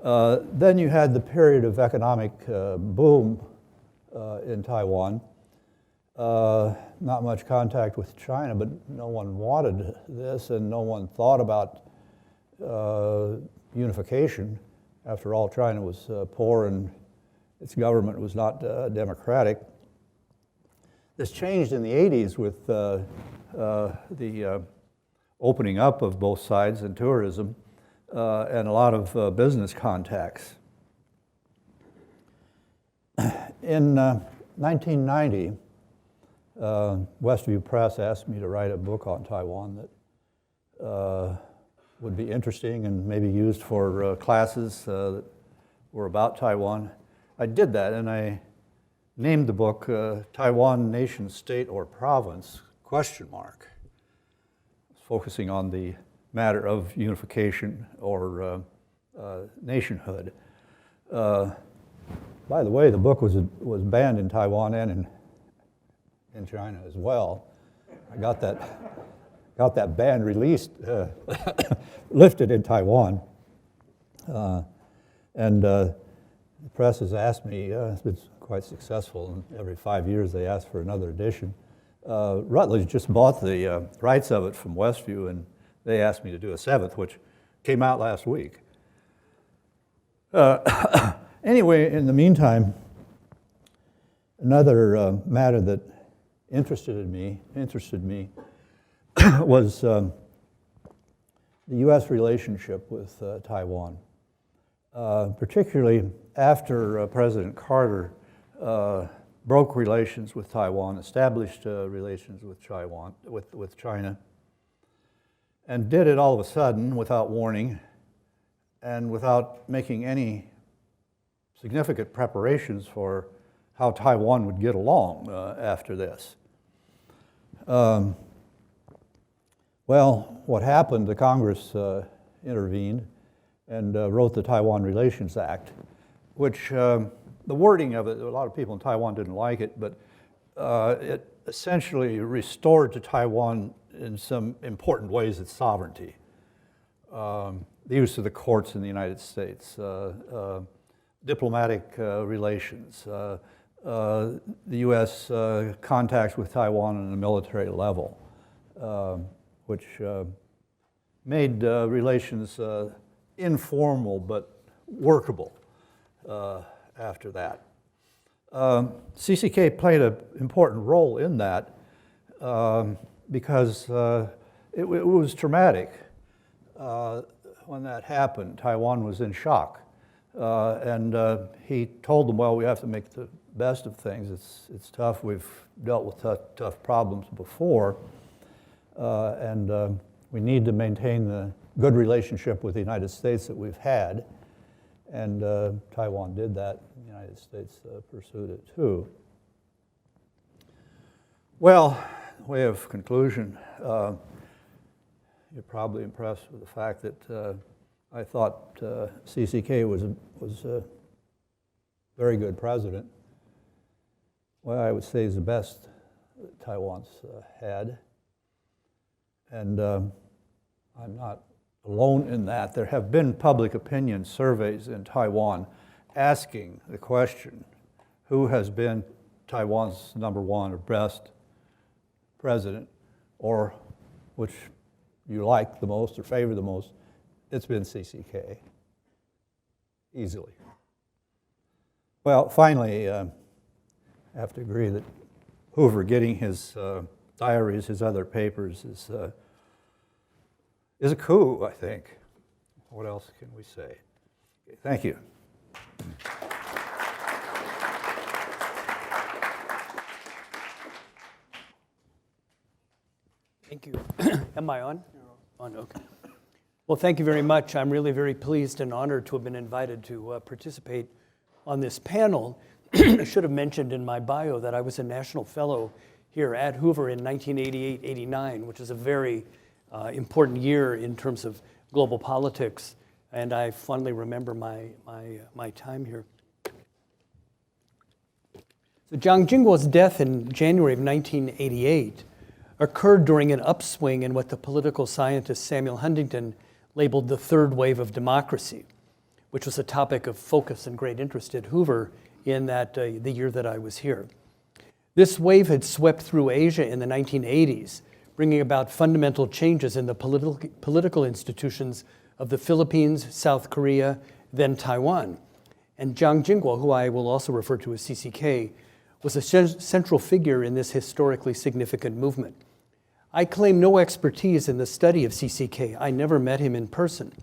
Then you had the period of economic boom in Taiwan. Not much contact with China, but no one wanted this, and no one thought about unification. After all, China was poor and its government was not democratic. This changed in the 80s with the opening up of both sides and tourism and a lot of business contacts. In 1990, Westview Press asked me to write a book on Taiwan that would be interesting and maybe used for classes that were about Taiwan. I did that, and I named the book Taiwan Nation, State, or Province, ? Focusing on the matter of unification or nationhood. By the way, the book was banned in Taiwan and in China as well. I got that ban released, lifted in Taiwan. And the press has asked me, it's been quite successful, and every 5 years they ask for another edition. Rutledge just bought the rights of it from Westview, and they asked me to do a 7th, which came out last week. Anyway, in the meantime, another matter that interested me was the U.S. relationship with Taiwan, particularly after President Carter broke relations with Taiwan, established relations with China, and did it all of a sudden without warning and without making any significant preparations for how Taiwan would get along after this. Well, what happened, the Congress intervened and wrote the Taiwan Relations Act, which the wording of it, a lot of people in Taiwan didn't like it, but it essentially restored to Taiwan in some important ways its sovereignty. The use of the courts in the United States, diplomatic relations, the U.S. contacts with Taiwan on a military level, which made relations informal but workable after that. CCK played an important role in that because it was traumatic. When that happened, Taiwan was in shock. And he told them, well, we have to make the best of things. It's tough. We've dealt with tough problems before. And we need to maintain the good relationship with the United States that we've had. And Taiwan did that. The United States pursued it too. Well, way of conclusion, you're probably impressed with the fact that I thought CCK was a very good president. Well, I would say he's the best that Taiwan's had. And I'm not alone in that. There have been public opinion surveys in Taiwan asking the question, who has been Taiwan's #1 or best president, or which you like the most or favor the most? It's been CCK, easily. Well, finally, I have to agree that Hoover getting his diaries, his other papers, is a coup, I think. What else can we say? Okay, thank you. Thank you. Am I on? On, okay. Well, thank you very much. I'm really very pleased and honored to have been invited to participate on this panel. I should have mentioned in my bio that I was a national fellow here at Hoover in 1988-89, which is a very important year in terms of global politics, and I fondly remember my time here. So Chiang Ching-kuo's death in January of 1988 occurred during an upswing in what the political scientist Samuel Huntington labeled the third wave of democracy, which was a topic of focus and great interest at Hoover in that the year that I was here. This wave had swept through Asia in the 1980s, bringing about fundamental changes in the political institutions of the Philippines, South Korea, then Taiwan. And Chiang Ching-kuo, who I will also refer to as CCK, was a central figure in this historically significant movement. I claim no expertise in the study of CCK. I never met him in person,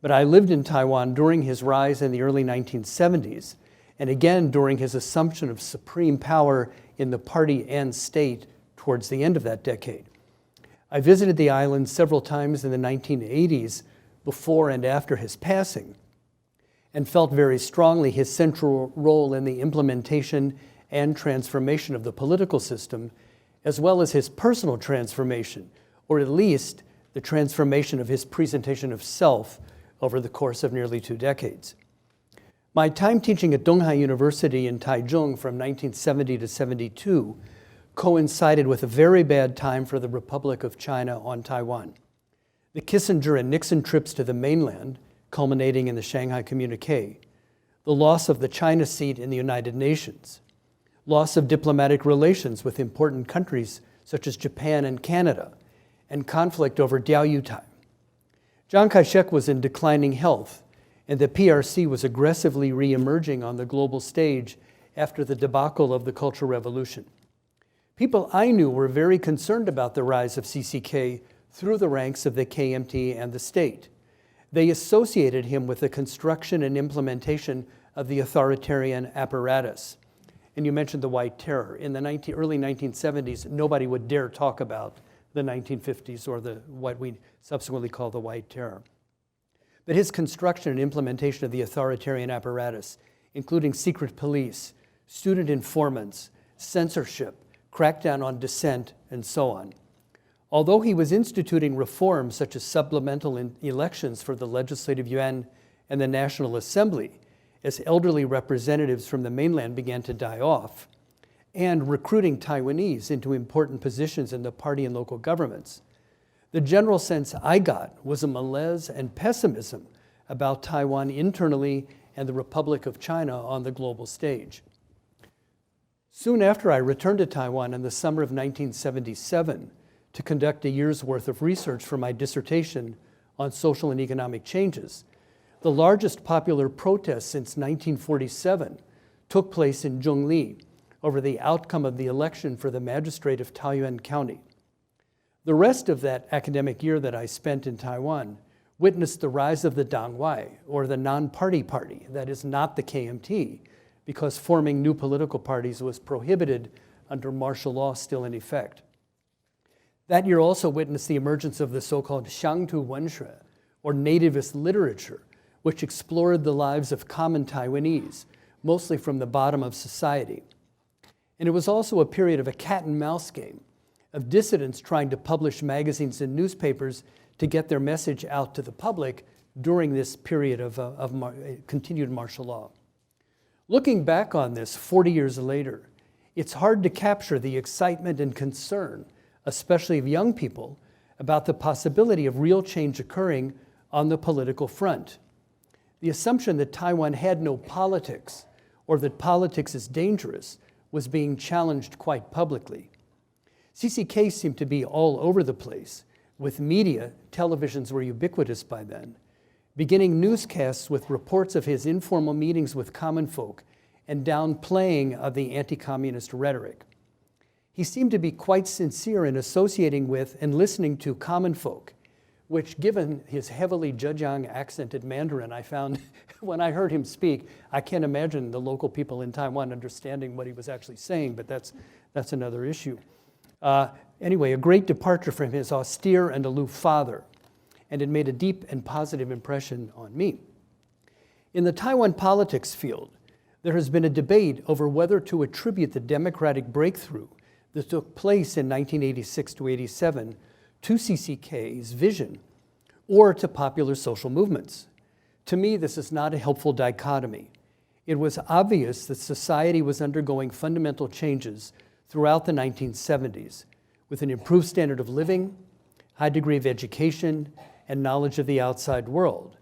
but I lived in Taiwan during his rise in the early 1970s, and again during his assumption of supreme power in the party and state towards the end of that decade. I visited the island several times in the 1980s, before and after his passing, and felt very strongly his central role in the implementation and transformation of the political system, as well as his personal transformation, or at least the transformation of his presentation of self over the course of nearly 2 decades. My time teaching at Donghai University in Taichung from 1970 to 72 coincided with a very bad time for the Republic of China on Taiwan. The Kissinger and Nixon trips to the mainland, culminating in the Shanghai Communique, the loss of the China seat in the United Nations, loss of diplomatic relations with important countries such as Japan and Canada, and conflict over Diaoyutai. Chiang Kai-shek was in declining health, and the PRC was aggressively re-emerging on the global stage after the debacle of the Cultural Revolution. People I knew were very concerned about the rise of CCK through the ranks of the KMT and the state. They associated him with the construction and implementation of the authoritarian apparatus. And you mentioned the White Terror. In the early 1970s, nobody would dare talk about the 1950s or what we subsequently call the White Terror. But his construction and implementation of the authoritarian apparatus, including secret police, student informants, censorship, crackdown on dissent, and so on. Although he was instituting reforms such as supplemental elections for the Legislative Yuan and the National Assembly, as elderly representatives from the mainland began to die off, and recruiting Taiwanese into important positions in the party and local governments, the general sense I got was a malaise and pessimism about Taiwan internally and the Republic of China on the global stage. Soon after I returned to Taiwan in the summer of 1977 to conduct a year's worth of research for my dissertation on social and economic changes, the largest popular protest since 1947 took place in Zhongli over the outcome of the election for the magistrate of Taoyuan County. The rest of that academic year that I spent in Taiwan witnessed the rise of the Dangwai, or the non-party party, that is not the KMT, because forming new political parties was prohibited under martial law still in effect. That year also witnessed the emergence of the so-called Xiangtu Wenshui, or nativist literature, which explored the lives of common Taiwanese, mostly from the bottom of society. And it was also a period of a cat and mouse game, of dissidents trying to publish magazines and newspapers to get their message out to the public during this period of continued martial law. Looking back on this 40 years later, it's hard to capture the excitement and concern, especially of young people, about the possibility of real change occurring on the political front. The assumption that Taiwan had no politics, or that politics is dangerous, was being challenged quite publicly. CCK seemed to be all over the place. With media, televisions were ubiquitous by then, beginning newscasts with reports of his informal meetings with common folk and downplaying of the anti-communist rhetoric. He seemed to be quite sincere in associating with and listening to common folk, which, given his heavily Zhejiang accented Mandarin, I found when I heard him speak, I can't imagine the local people in Taiwan understanding what he was actually saying, but that's another issue. Anyway, a great departure from his austere and aloof father, and it made a deep and positive impression on me. In the Taiwan politics field, there has been a debate over whether to attribute the democratic breakthrough that took place in 1986 to 87 to CCK's vision or to popular social movements. To me, this is not a helpful dichotomy. It was obvious that society was undergoing fundamental changes throughout the 1970s with an improved standard of living, high degree of education, and knowledge of the outside world,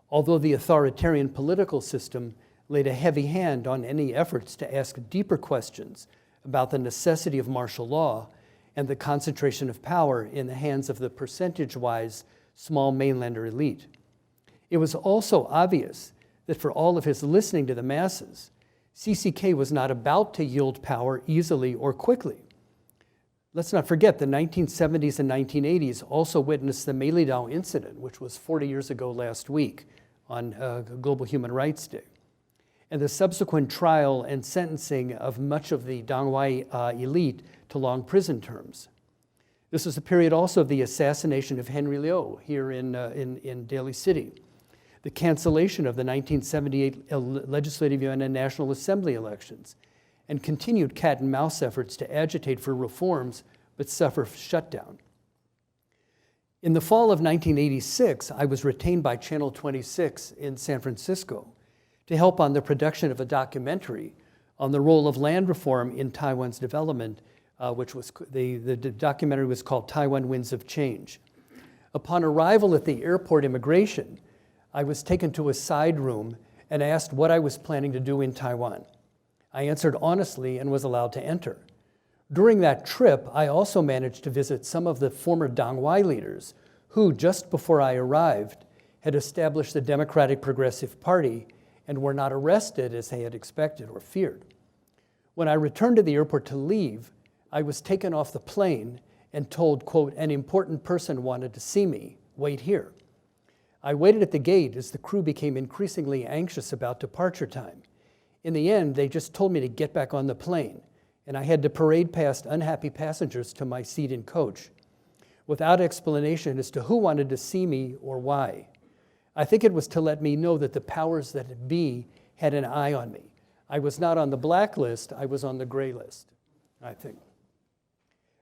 although the authoritarian political system laid a heavy hand on any efforts to ask deeper questions about the necessity of martial law and the concentration of power in the hands of the percentage-wise small mainlander elite. It was also obvious that for all of his listening to the masses, CCK was not about to yield power easily or quickly. Let's not forget the 1970s and 1980s also witnessed the Meilidao incident, which was 40 years ago last week on Global Human Rights Day. and the subsequent trial and sentencing of much of the Dangwai elite to long prison terms. This was the period also of the assassination of Henry Liu here in Daly City, the cancellation of the 1978 Legislative Yuan and National Assembly elections, and continued cat and mouse efforts to agitate for reforms but suffer shutdown. In the fall of 1986, I was retained by Channel 26 in San Francisco to help on the production of a documentary on the role of land reform in Taiwan's development, which was the documentary was called Taiwan Winds of Change. Upon arrival at the airport immigration, I was taken to a side room and asked what I was planning to do in Taiwan. I answered honestly and was allowed to enter. During that trip, I also managed to visit some of the former Dangwai leaders who, just before I arrived, had established the Democratic Progressive Party and were not arrested as they had expected or feared. When I returned to the airport to leave, I was taken off the plane and told, quote, "An important person wanted to see me. Wait here." I waited at the gate as the crew became increasingly anxious about departure time. In the end, they just told me to get back on the plane, and I had to parade past unhappy passengers to my seat in coach, without explanation as to who wanted to see me or why. I think it was to let me know that the powers that be had an eye on me. I was not on the blacklist, I was on the gray list, I think.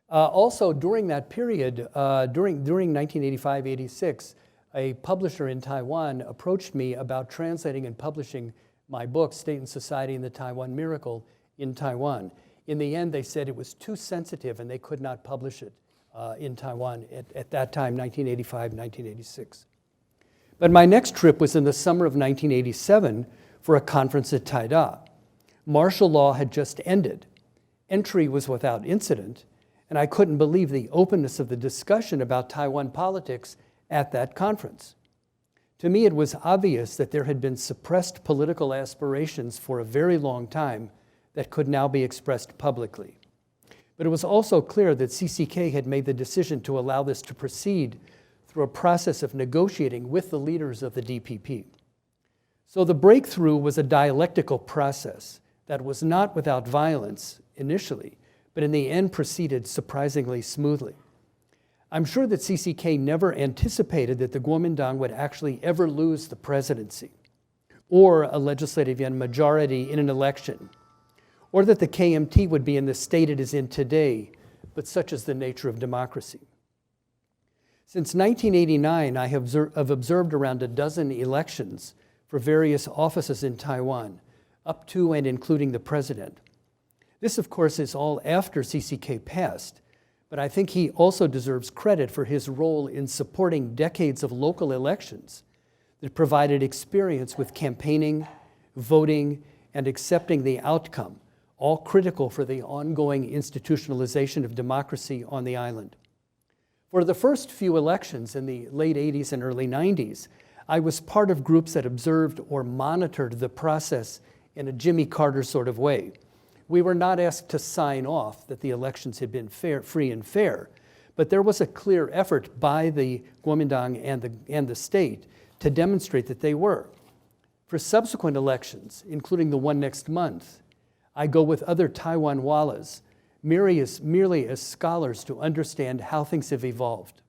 Also, during that period, during 1985-86, a publisher in Taiwan approached me about translating and publishing my book, State and Society and the Taiwan Miracle, in Taiwan. In the end, they said it was too sensitive and they could not publish it in Taiwan at that time, 1985, 1986. But my next trip was in the summer of 1987 for a conference at Taida. Martial law had just ended. Entry was without incident, and I couldn't believe the openness of the discussion about Taiwan politics at that conference. To me, it was obvious that there had been suppressed political aspirations for a very long time that could now be expressed publicly. But it was also clear that CCK had made the decision to allow this to proceed through a process of negotiating with the leaders of the DPP. So the breakthrough was a dialectical process that was not without violence initially, but in the end proceeded surprisingly smoothly. I'm sure that CCK never anticipated that the Kuomintang would actually ever lose the presidency or a legislative yuan majority in an election, or that the KMT would be in the state it is in today, but such is the nature of democracy. Since 1989, I have observed around a dozen elections for various offices in Taiwan, up to and including the president. This, of course, is all after CCK passed, but I think he also deserves credit for his role in supporting decades of local elections that provided experience with campaigning, voting, and accepting the outcome, all critical for the ongoing institutionalization of democracy on the island. For the first few elections in the late 80s and early 90s, I was part of groups that observed or monitored the process in a Jimmy Carter sort of way. We were not asked to sign off that the elections had been free and fair, but there was a clear effort by the Kuomintang and the state to demonstrate that they were. For subsequent elections, including the one next month, I go with other Taiwan Wallas, merely as scholars to understand how things have evolved.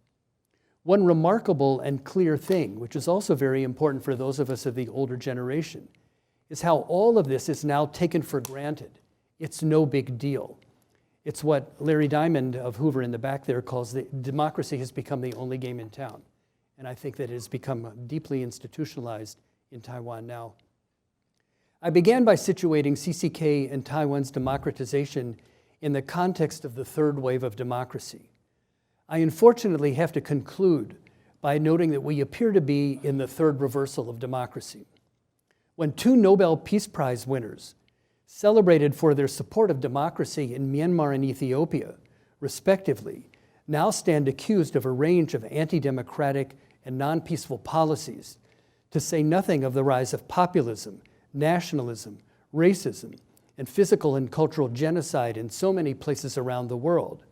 One remarkable and clear thing, which is also very important for those of us of the older generation, is how all of this is now taken for granted. It's no big deal. It's what Larry Diamond of Hoover in the back there calls the democracy has become the only game in town. And I think that it has become deeply institutionalized in Taiwan now. I began by situating CCK and Taiwan's democratization in the context of the third wave of democracy. I unfortunately have to conclude by noting that we appear to be in the third reversal of democracy. When two Nobel Peace Prize winners, celebrated for their support of democracy in Myanmar and Ethiopia, respectively, now stand accused of a range of anti-democratic and non-peaceful policies, to say nothing of the rise of populism, nationalism, racism, and physical and cultural genocide in so many places around the world.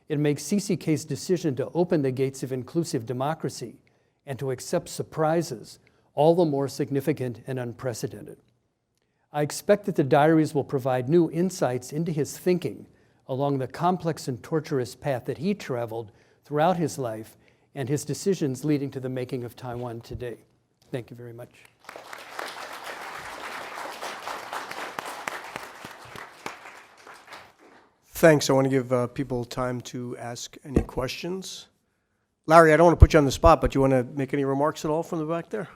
It makes CCK's decision to open the gates of inclusive democracy and to accept surprises all the more significant and unprecedented. I expect that the diaries will provide new insights into his thinking along the complex and tortuous path that he traveled throughout his life and his decisions leading to the making of Taiwan today. Thank you very much. Thanks. I want to give people time to ask any questions. Larry, I don't want to put you on the spot, but you want to make any remarks at all from the back there?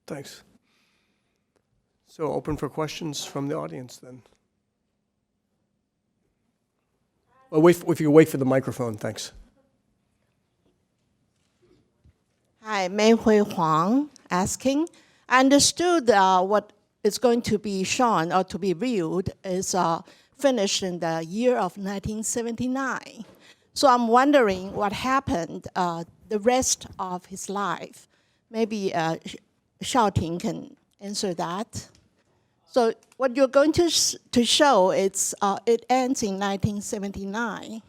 Thanks. So open for questions from the audience then. Well, wait, if you wait for the microphone, thanks. Hi, Mei Hui Huang asking. I understood what is going to be shown or to be viewed is finished in the year of 1979. So I'm wondering what happened the rest of his life. Maybe Shao Ting can answer that. So what you're going to show, it ends in 1979.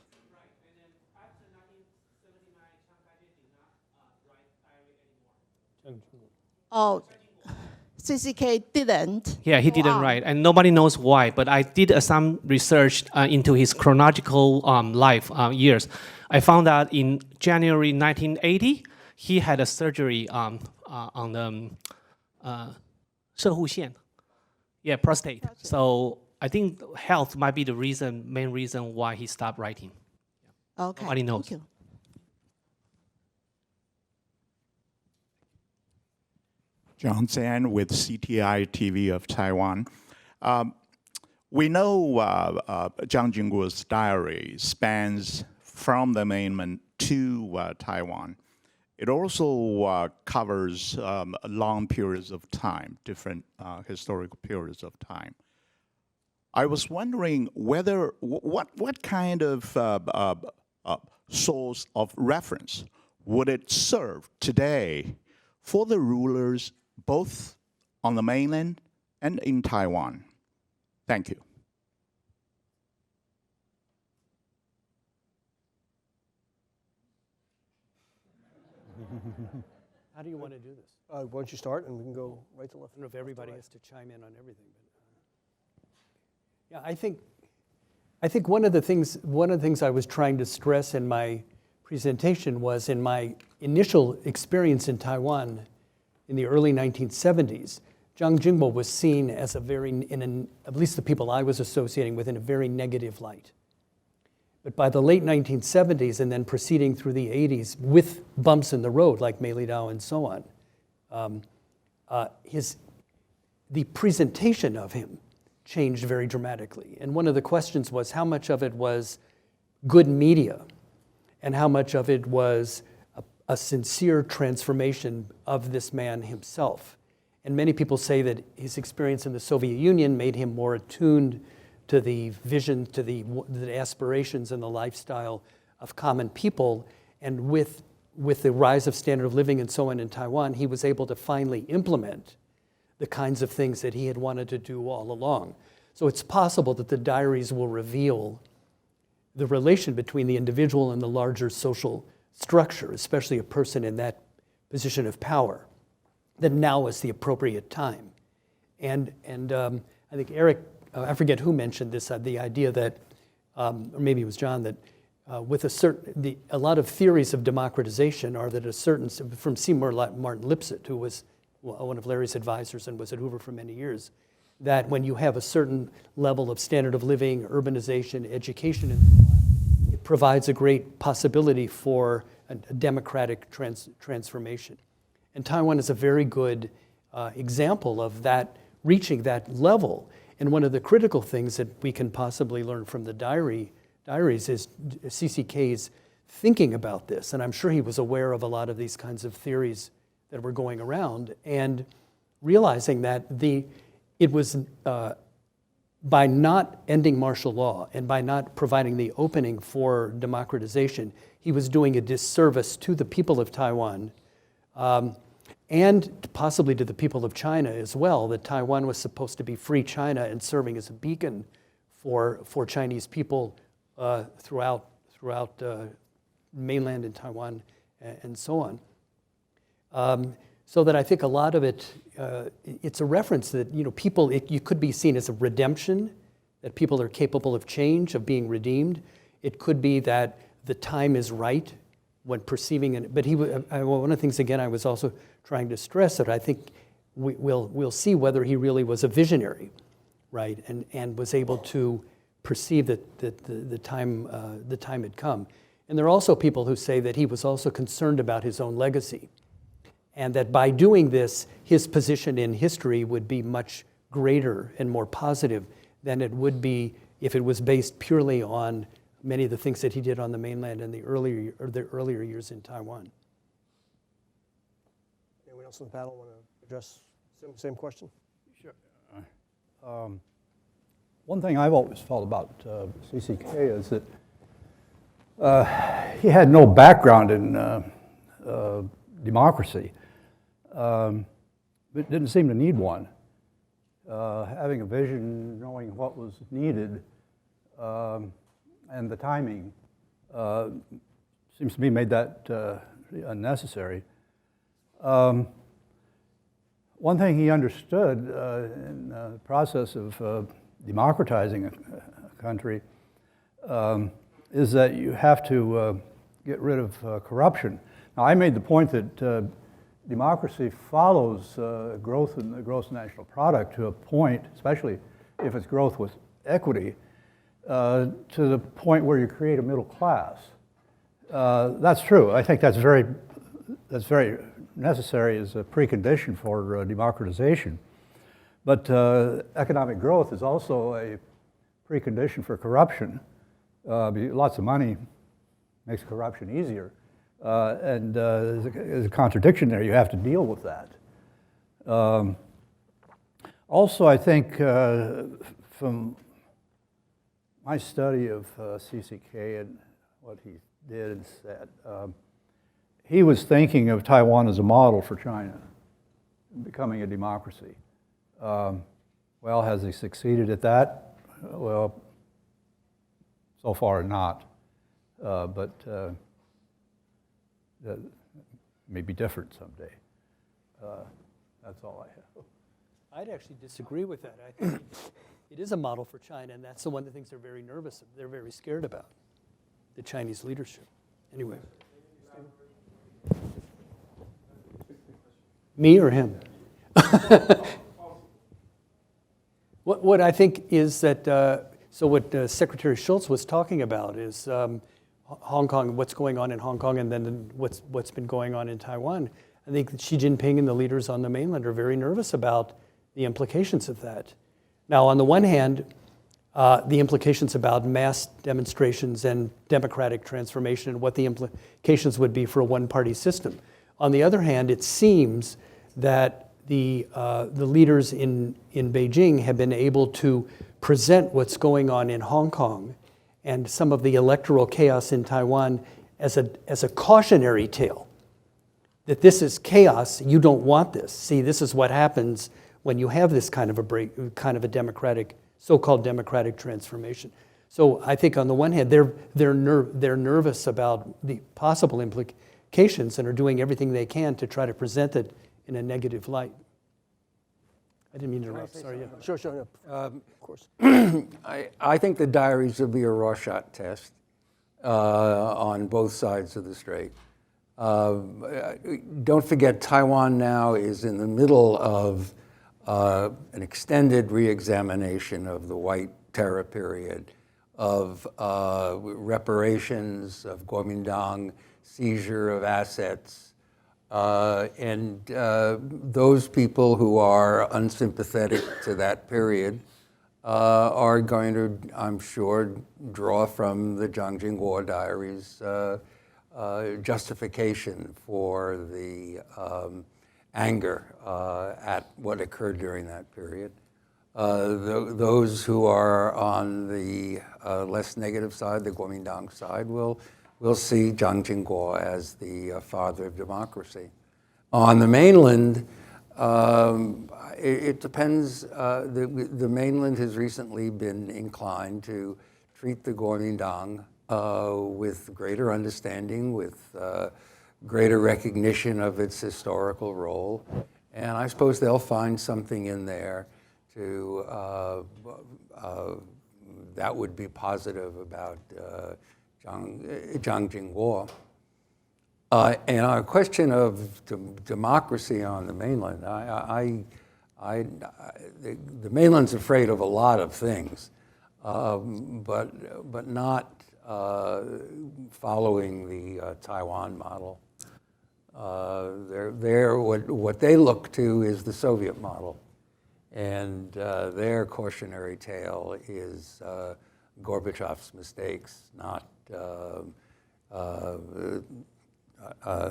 Oh, CCK didn't. Yeah, he didn't write, and nobody knows why. But I did some research into his chronological life years. I found that in January 1980, he had a surgery on the 射护线, prostate. So I think health might be the main reason why he stopped writing. Okay. Nobody knows. Thank you. John Zan with CTI TV of Taiwan. We know Chiang Ching-kuo's diary spans from the mainland to Taiwan. It also covers long periods of time, different historical periods of time. I was wondering whether, what kind of source of reference would it serve today for the rulers both on the mainland and in Taiwan? Thank you. How do you want to do this? Why don't you start and we can go right to left. I don't know if everybody has to chime in on everything. But, yeah, I think one of the things I was trying to stress in my presentation was in my initial experience in Taiwan in the early 1970s, Chiang Ching-kuo was seen as at least the people I was associating with, in a very negative light. But by the late 1970s and then proceeding through the 80s with bumps in the road like Mei Li Dao and so on, the presentation of him changed very dramatically. And one of the questions was how much of it was good media and how much of it was a sincere transformation of this man himself. And many people say that his experience in the Soviet Union made him more attuned to the vision, to the aspirations and the lifestyle of common people. And with the rise of standard of living and so on in Taiwan, he was able to finally implement the kinds of things that he had wanted to do all along. So it's possible that the diaries will reveal the relation between the individual and the larger social structure, especially a person in that position of power, that now is the appropriate time. And I think Eric, I forget who mentioned this, the idea that, or maybe it was John, that with a lot of theories of democratization are that from Seymour Martin Lipset, who was one of Larry's advisors and was at Hoover for many years, that when you have a certain level of standard of living, urbanization, education, and so on, it provides a great possibility for a democratic transformation. And Taiwan is a very good example of that, reaching that level. And one of the critical things that we can possibly learn from the diaries is CCK's thinking about this. And I'm sure he was aware of a lot of these kinds of theories that were going around, and realizing that it was by not ending martial law and by not providing the opening for democratization, he was doing a disservice to the people of Taiwan and possibly to the people of China as well, that Taiwan was supposed to be free China and serving as a beacon for Chinese people throughout mainland and Taiwan and so on. So that I think a lot of it, it's a reference that, people, you could be seen as a redemption, that people are capable of change, of being redeemed. It could be that the time is right when perceiving it. But one of the things, again, I was also trying to stress that I think we'll see whether he really was a visionary, right, and was able to perceive that the time had come. And there are also people who say that he was also concerned about his own legacy, and that by doing this, his position in history would be much greater and more positive than it would be if it was based purely on many of the things that he did on the mainland in the earlier years in Taiwan. Anyone else on the panel want to address same question? Sure. One thing I've always felt about CCK is that he had no background in democracy, but didn't seem to need one. Having a vision, knowing what was needed, and the timing seems to me made that unnecessary. One thing he understood in the process of democratizing a country is that you have to get rid of corruption. Now, I made the point that democracy follows growth in the gross national product to a point, especially if it's growth with equity, to the point where you create a middle class. That's true. I think that's very necessary as a precondition for democratization. But economic growth is also a precondition for corruption. Lots of money makes corruption easier. And there's a contradiction there. You have to deal with that. Also, I think from my study of CCK and what he did and said, he was thinking of Taiwan as a model for China, becoming a democracy. Well, has he succeeded at that? Well, so far not, but that may be different someday. That's all I have. I'd actually disagree with that. I think it is a model for China, and that's one of the things they're very nervous of. They're very scared about, the Chinese leadership. Anyway. Me or him? What I think is that, so what Secretary Schultz was talking about is Hong Kong, what's going on in Hong Kong, and then what's been going on in Taiwan. I think that Xi Jinping and the leaders on the mainland are very nervous about the implications of that. Now, on the one hand, the implications about mass demonstrations and democratic transformation and what the implications would be for a one-party system. On the other hand, it seems that the leaders in Beijing have been able to present what's going on in Hong Kong and some of the electoral chaos in Taiwan as a cautionary tale. That this is chaos, you don't want this. See, this is what happens when you have this kind of a democratic, so-called democratic transformation. So I think on the one hand, they're nervous about the possible implications and are doing everything they can to try to present it in a negative light. I didn't mean to interrupt. Sorry. Yeah. Sure, yeah, of course. I think the diaries will be a Rorschach test on both sides of the strait. Don't forget, Taiwan now is in the middle of an extended re-examination of the White Terror period, of reparations, of Kuomintang, seizure of assets, and those people who are unsympathetic to that period are going to, I'm sure, draw from the Chiang Ching-kuo diaries justification for the anger at what occurred during that period. Those who are on the less negative side, the Kuomintang side, will see Chiang Ching-kuo as the father of democracy. On the mainland, it depends. The mainland has recently been inclined to treat the Kuomintang with greater understanding, with greater recognition of its historical role. And I suppose they'll find something in there that would be positive about Chiang Ching-kuo. And our question of democracy on the mainland, the mainland's afraid of a lot of things, but not following the Taiwan model. What they look to is the Soviet model, and their cautionary tale is Gorbachev's mistakes, not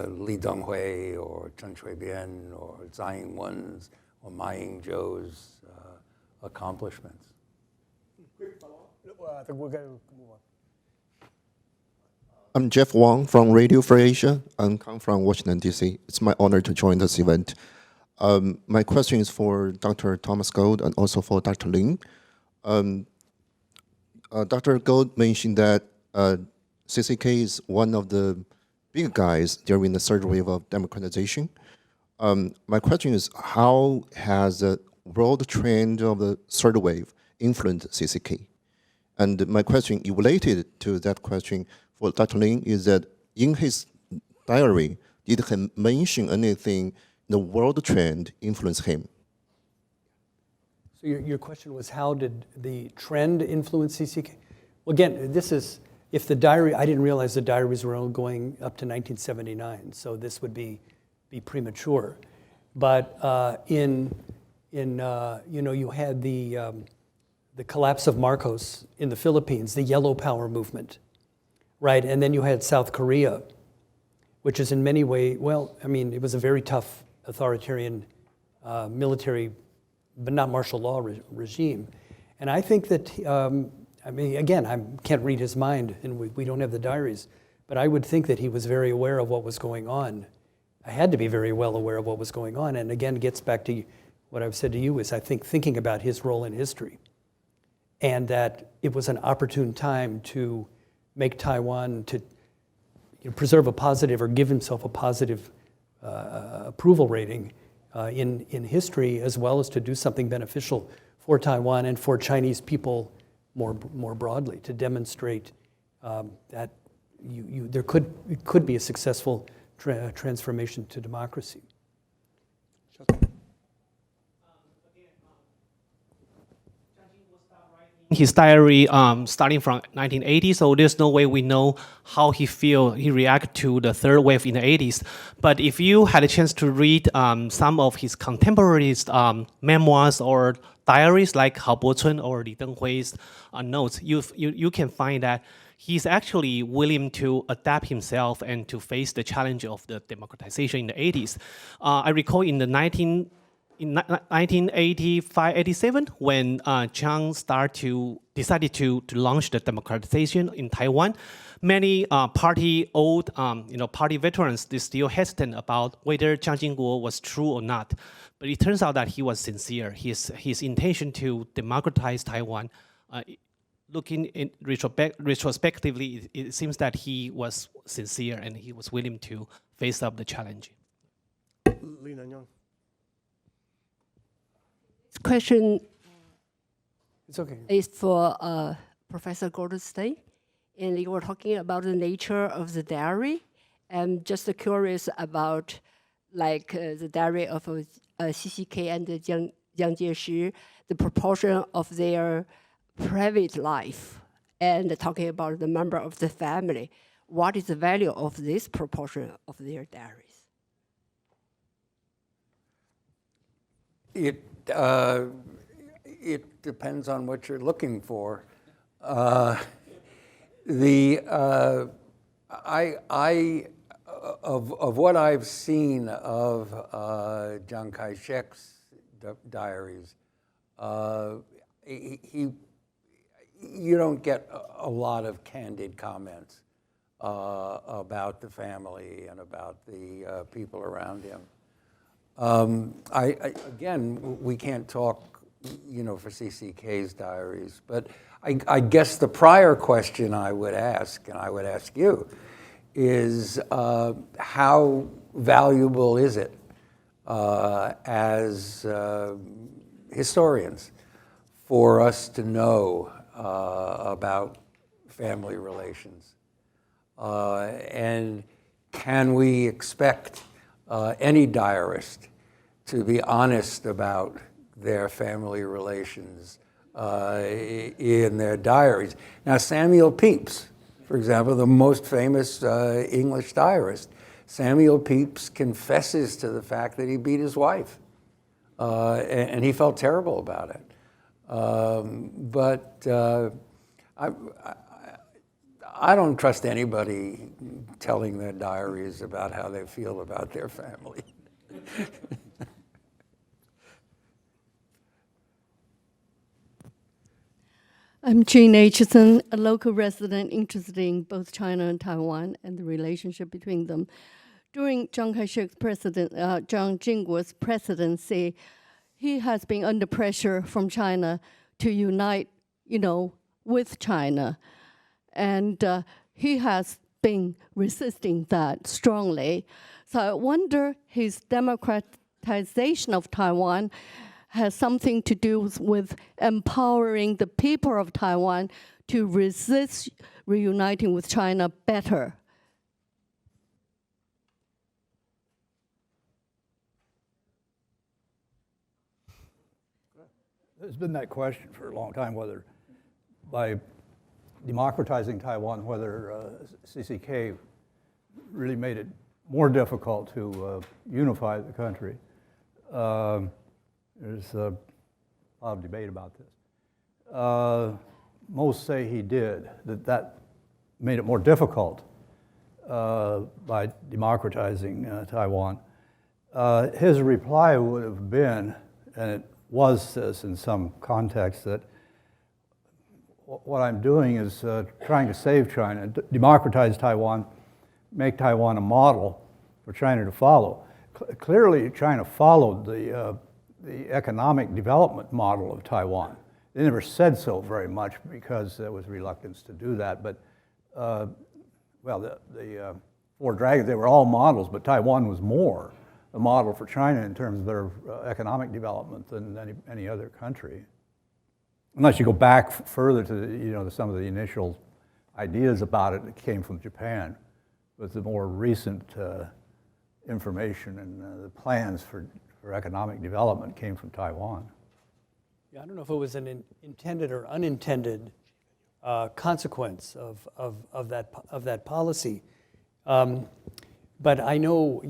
Li Donghui or Chen Shui-bian or Tsai Ing-wen's or Ma Ying-jeou's accomplishments. Quick follow-up. I think we're going to move on. I'm Jeff Wang from Radio Free Asia and come from Washington, D.C. It's my honor to join this event. My question is for Dr. Thomas Gold and also for Dr. Lin. Dr. Gold mentioned that CCK is one of the big guys during the third wave of democratization. My question is, how has the world trend of the third wave influenced CCK? And my question related to that question for Dr. Lin is that in his diary, did he mention anything the world trend influence him? So your question was, how did the trend influence CCK? Well, again, this is, if the diary, I didn't realize the diaries were only going up to 1979, so this would be premature. But you had the collapse of Marcos in the Philippines, the Yellow Power movement, right? And then you had South Korea, which is in many ways, well, I mean, it was a very tough authoritarian military, but not martial law regime. And I think that, I mean, again, I can't read his mind, and we don't have the diaries, but I would think that he was very aware of what was going on. I had to be very well aware of what was going on. And again, it gets back to what I've said to you is, I think, thinking about his role in history, and that it was an opportune time to make Taiwan, to preserve a positive or give himself a positive approval rating in history, as well as to do something beneficial for Taiwan and for Chinese people more broadly, to demonstrate that it could be a successful transformation to democracy. His diary starting from 1980, so there's no way we know how he reacted to the third wave in the 80s. But if you had a chance to read some of his contemporaries' memoirs or diaries, like Hao Bo-chun or Li Denghui's notes, you can find that he's actually willing to adapt himself and to face the challenge of the democratization in the 80s. I recall in 1985-87, when Chiang decided to launch the democratization in Taiwan, many party veterans, they still hesitant about whether Chiang Ching-kuo was true or not. But it turns out that he was sincere. His intention to democratize Taiwan, looking in retrospectively, it seems that he was sincere and he was willing to face up the challenge. Question It's okay. is for Professor Goldstein, and you were talking about the nature of the diary. I'm just curious about, like, the diary of CCK and Jiang Jieshi, the proportion of their private life, and talking about the member of the family. What is the value of this proportion of their diaries? It depends on what you're looking for. Of what I've seen of Chiang Kai-shek's diaries, you don't get a lot of candid comments about the family and about the people around him. Again, we can't talk for CCK's diaries. But I guess the prior question I would ask, and I would ask you, is how valuable is it as historians for us to know about family relations? And can we expect any diarist to be honest about their family relations in their diaries? Now, Samuel Pepys, for example, the most famous English diarist, Samuel Pepys confesses to the fact that he beat his wife, and he felt terrible about it. But I don't trust anybody telling their diaries about how they feel about their family. I'm Jean Aitchison, a local resident interested in both China and Taiwan and the relationship between them. During Chiang Ching-kuo's presidency, he has been under pressure from China to unite, with China. And he has been resisting that strongly. So I wonder his democratization of Taiwan has something to do with empowering the people of Taiwan to resist reuniting with China better. There's been that question for a long time, whether by democratizing Taiwan, whether CCK really made it more difficult to unify the country. There's a lot of debate about this. Most say he did, that made it more difficult by democratizing Taiwan. His reply would have been, and it was this in some context, that what I'm doing is trying to save China, democratize Taiwan, make Taiwan a model for China to follow. Clearly, China followed the economic development model of Taiwan. They never said so very much because there was reluctance to do that. But, the Four Dragons, they were all models, but Taiwan was more a model for China in terms of their economic development than any other country. Unless you go back further to some of the initial ideas about it that came from Japan, with the more recent information and the plans for economic development came from Taiwan. Yeah, I don't know if it was an intended or unintended consequence of that policy. But I know,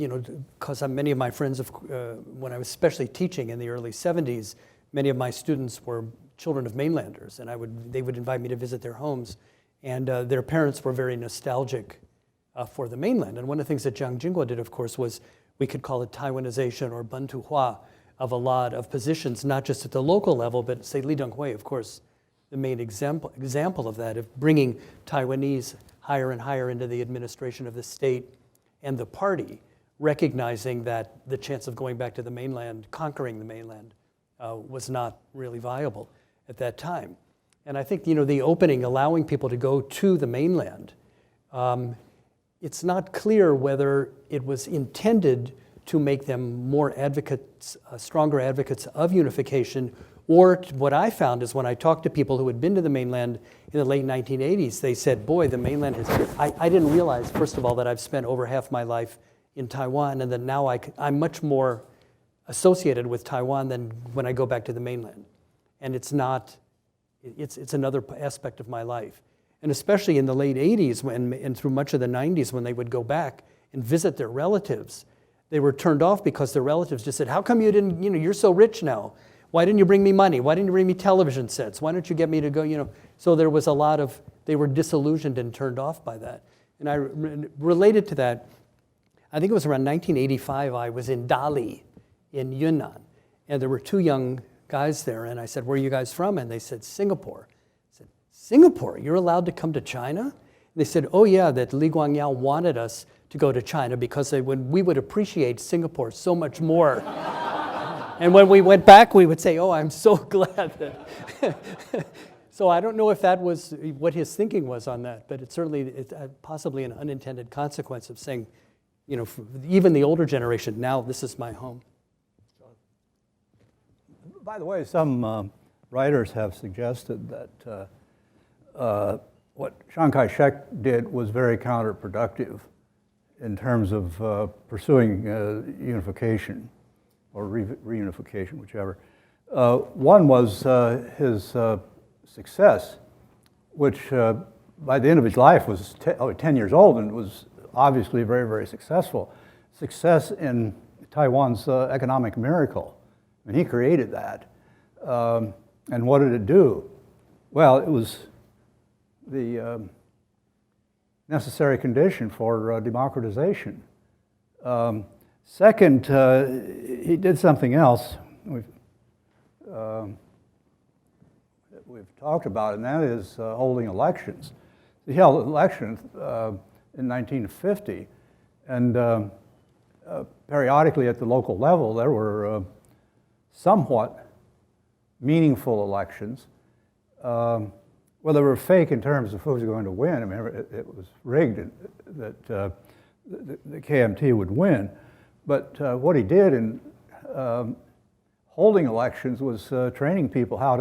because many of my friends, when I was especially teaching in the early 70s, many of my students were children of mainlanders, and they would invite me to visit their homes, and their parents were very nostalgic for the mainland. And one of the things that Chiang Ching-kuo did, of course, was we could call it Taiwanization or Bantuhua of a lot of positions, not just at the local level, but say Li Denghui, of course, the main example of that, of bringing Taiwanese higher and higher into the administration of the state and the party, recognizing that the chance of going back to the mainland, conquering the mainland, was not really viable at that time. And I think, the opening, allowing people to go to the mainland, it's not clear whether it was intended to make them more advocates, stronger advocates of unification, or what I found is when I talked to people who had been to the mainland in the late 1980s, they said, boy, the mainland has, I didn't realize, first of all, that I've spent over half my life in Taiwan, and that now I'm much more associated with Taiwan than when I go back to the mainland. And it's another aspect of my life. And especially in the late 80s and through much of the 90s when they would go back and visit their relatives, they were turned off because their relatives just said, how come you didn't, you're so rich now. Why didn't you bring me money? Why didn't you bring me television sets? Why don't you get me to go, So there was a lot of, they were disillusioned and turned off by that. And I related to that, I think it was around 1985, I was in Dali in Yunnan. And there were two young guys there, and I said, where are you guys from? And they said, Singapore. I said, Singapore? You're allowed to come to China? And they said, oh yeah, that Li Guangyao wanted us to go to China because we would appreciate Singapore so much more And when we went back, we would say, oh, I'm so glad that. So I don't know if that was what his thinking was on that, but it's certainly possibly an unintended consequence of saying, you know, for even the older generation, now this is my home. By the way, some writers have suggested that what Chiang Kai-shek did was very counterproductive in terms of pursuing unification or reunification, whichever. One was his success, which by the end of his life was 10 years old and was obviously very, very successful. Success in Taiwan's economic miracle. I mean, he created that. And what did it do? Well, it was the necessary condition for democratization. Second, he did something else we've talked about, and that is holding elections. He held elections in 1950, and periodically at the local level there were somewhat meaningful elections. Well, they were fake in terms of who was going to win. I mean, it was rigged that the KMT would win. But what he did in holding elections was training people how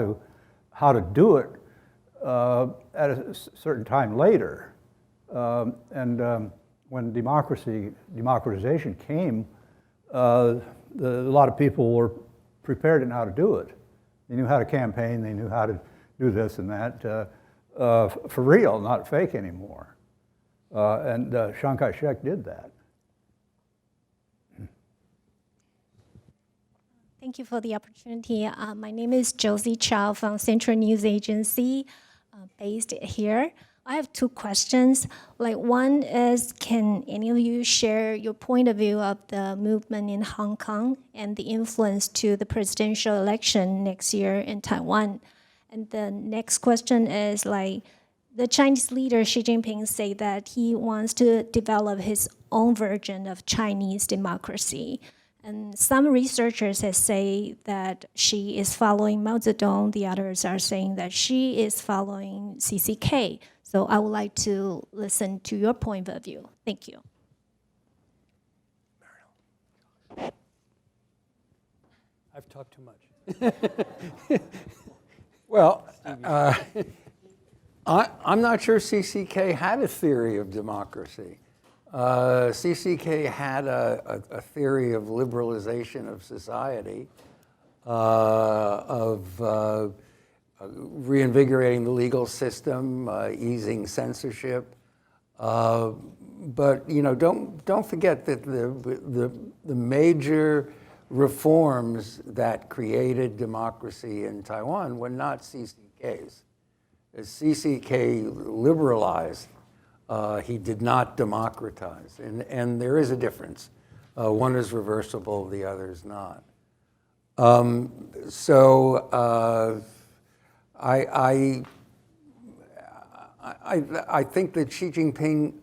to do it at a certain time later. When democratization came, a lot of people were prepared in how to do it. They knew how to campaign, they knew how to do this and that for real, not fake anymore. And Chiang Kai-shek did that. Thank you for the opportunity. My name is Josie Chow from Central News Agency, based here. I have two questions. Like, one is, can any of you share your point of view of the movement in Hong Kong and the influence to the presidential election next year in Taiwan? And the next question is, like, the Chinese leader Xi Jinping said that he wants to develop his own version of Chinese democracy. And some researchers have said that Xi is following Mao Zedong. The others are saying that Xi is following CCK. So I would like to listen to your point of view. Thank you. I've talked too much. Well, I'm not sure CCK had a theory of democracy. CCK had a theory of liberalization of society, of reinvigorating the legal system, easing censorship. But you know, don't forget that the major reforms that created democracy in Taiwan were not CCK's. As CCK liberalized, he did not democratize, and there is a difference. One is reversible, the other is not. I think that Xi Jinping,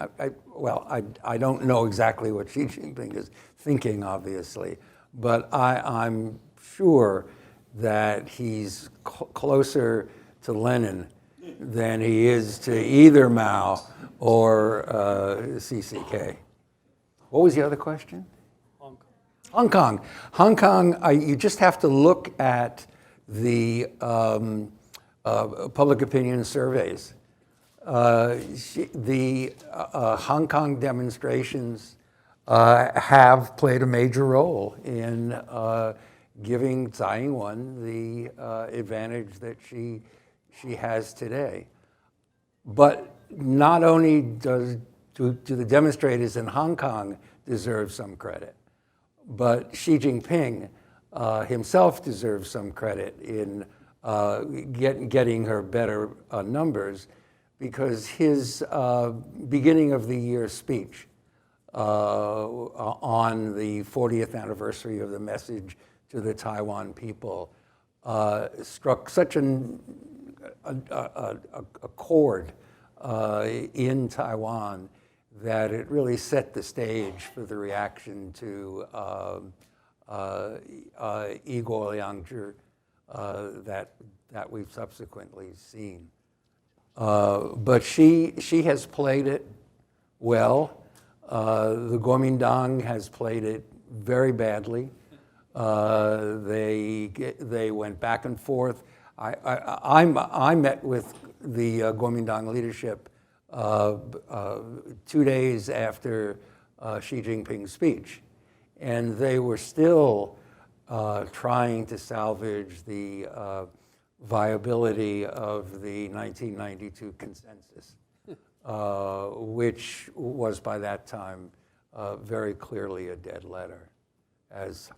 I don't know exactly what Xi Jinping is thinking, obviously, but I'm sure that he's closer to Lenin than he is to either Mao or CCK. What was the other question? Hong Kong. Hong Kong, you just have to look at the public opinion surveys. The Hong Kong demonstrations have played a major role in giving Tsai Ing-wen the advantage that she has today. But not only do the demonstrators in Hong Kong deserve some credit, but Xi Jinping himself deserves some credit in getting her better numbers, because his beginning of the year speech on the 40th anniversary of the message to the Taiwan people struck such a chord in Taiwan that it really set the stage for the reaction to Igor Yangzhi that we've subsequently seen. But she has played it well. The Kuomintang has played it very badly. They went back and forth. I met with the Kuomintang leadership 2 days after Xi Jinping's speech, and they were still trying to salvage the viability of the 1992 consensus, which was by that time very clearly a dead letter as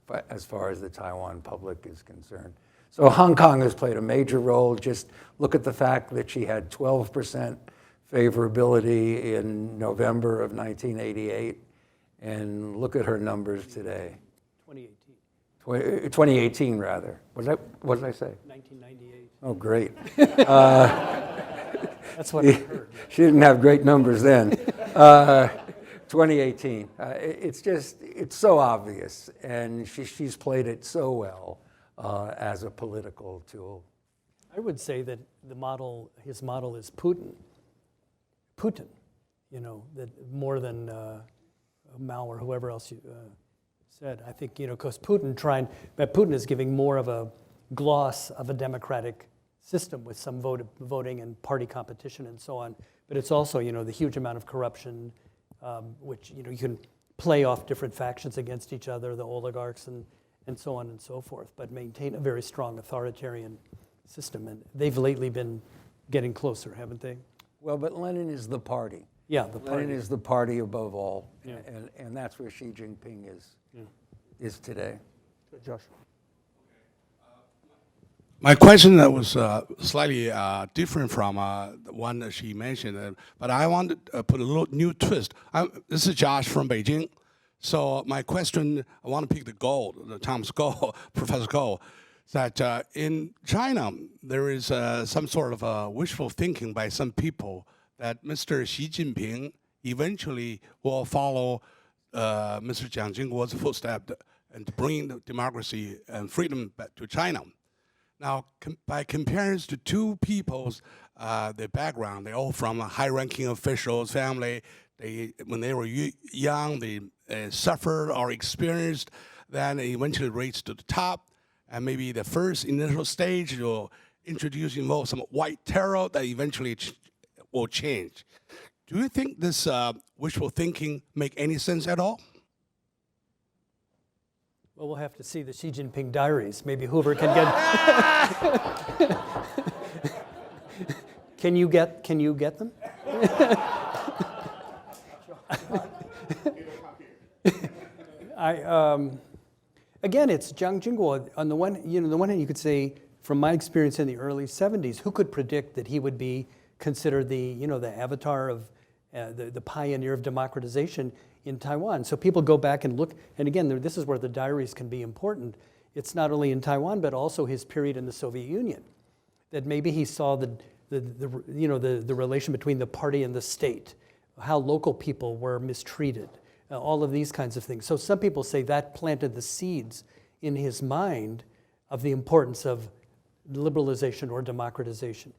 far as the Taiwan public is concerned. So Hong Kong has played a major role. Just look at the fact that she had 12% favorability in November of 1988, and look at her numbers today. 2018 rather. What did I say? 1998. Oh, great. That's what I heard. She didn't have great numbers then. 2018. It's so obvious, and she's played it so well as a political tool. I would say that his model is Putin. Putin, that more than Mao or whoever else you said. I think, because Putin is giving more of a gloss of a democratic system with some voting and party competition and so on. But it's also, the huge amount of corruption, which, you can play off different factions against each other, the oligarchs and so on and so forth, but maintain a very strong authoritarian system. And they've lately been getting closer, haven't they? Well, but Lenin is the party. Yeah, the party. Lenin is the party above all, Yeah. and that's where Xi Jinping is today. Josh. My question was slightly different from the one that she mentioned, but I want to put a little new twist. This is Josh from Beijing. So my question, I want to pick the Thomas Gold, Professor Gold, that in China, there is some sort of wishful thinking by some people that Mr. Xi Jinping eventually will follow Mr. Chiang Ching-kuo's footsteps and bring the democracy and freedom back to China. Now, by comparison to two people's their background, they're all from a high-ranking officials' family. When they were young, they suffered or experienced, then they eventually reached to the top. And maybe the first initial stage will involve some white terror that eventually will change. Do you think this wishful thinking make any sense at all? Well, we'll have to see the Xi Jinping diaries. Maybe Hoover can get. Can you get them? Again, it's Chiang Ching-kuo. On the one hand, you could say, from my experience in the early '70s, who could predict that he would be considered the avatar of the pioneer of democratization in Taiwan? So people go back and look, and again, this is where the diaries can be important. It's not only in Taiwan, but also his period in the Soviet Union. That maybe he saw the relation between the party and the state, how local people were mistreated, all of these kinds of things. So some people say that planted the seeds in his mind of the importance of liberalization or democratization,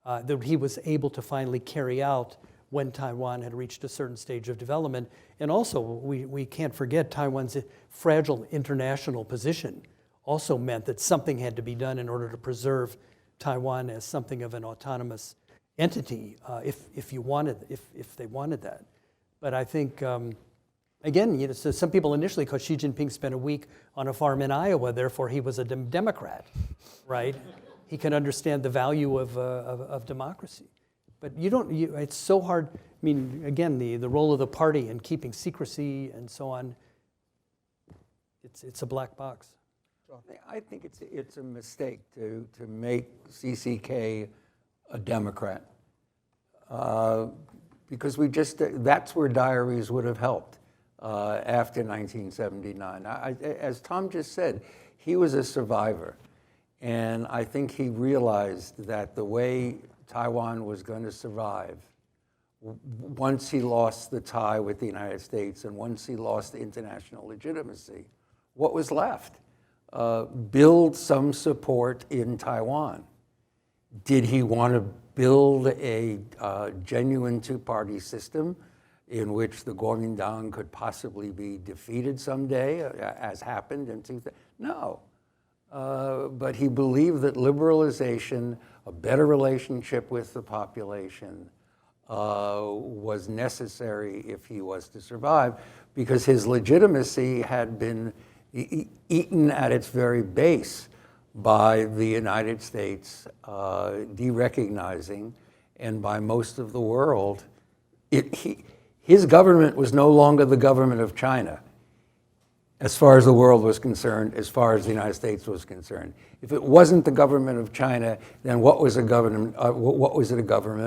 that he was able to finally carry out when Taiwan had reached a certain stage of development. And also, we can't forget Taiwan's fragile international position also meant that something had to be done in order to preserve Taiwan as something of an autonomous entity, if they wanted that. But I think, again, so some people initially, because Xi Jinping spent a week on a farm in Iowa, therefore he was a Democrat, right? He can understand the value of democracy. But it's so hard. I mean, again, the role of the party in keeping secrecy and so on, it's a black box. I think it's a mistake to make CCK a Democrat, because that's where diaries would have helped after 1979. As Tom just said, he was a survivor, and I think he realized that the way Taiwan was going to survive, once he lost the tie with the United States and once he lost international legitimacy, what was left. Build some support in Taiwan. Did he want to build a genuine two-party system in which the Kuomintang could possibly be defeated someday, as happened in 2000? No. But he believed that liberalization, a better relationship with the population, was necessary if he was to survive, because his legitimacy had been eaten at its very base by the United States derecognizing, and by most of the world. His government was no longer the government of China, as far as the world was concerned, as far as the United States was concerned. If it wasn't the government of China, then what was it a government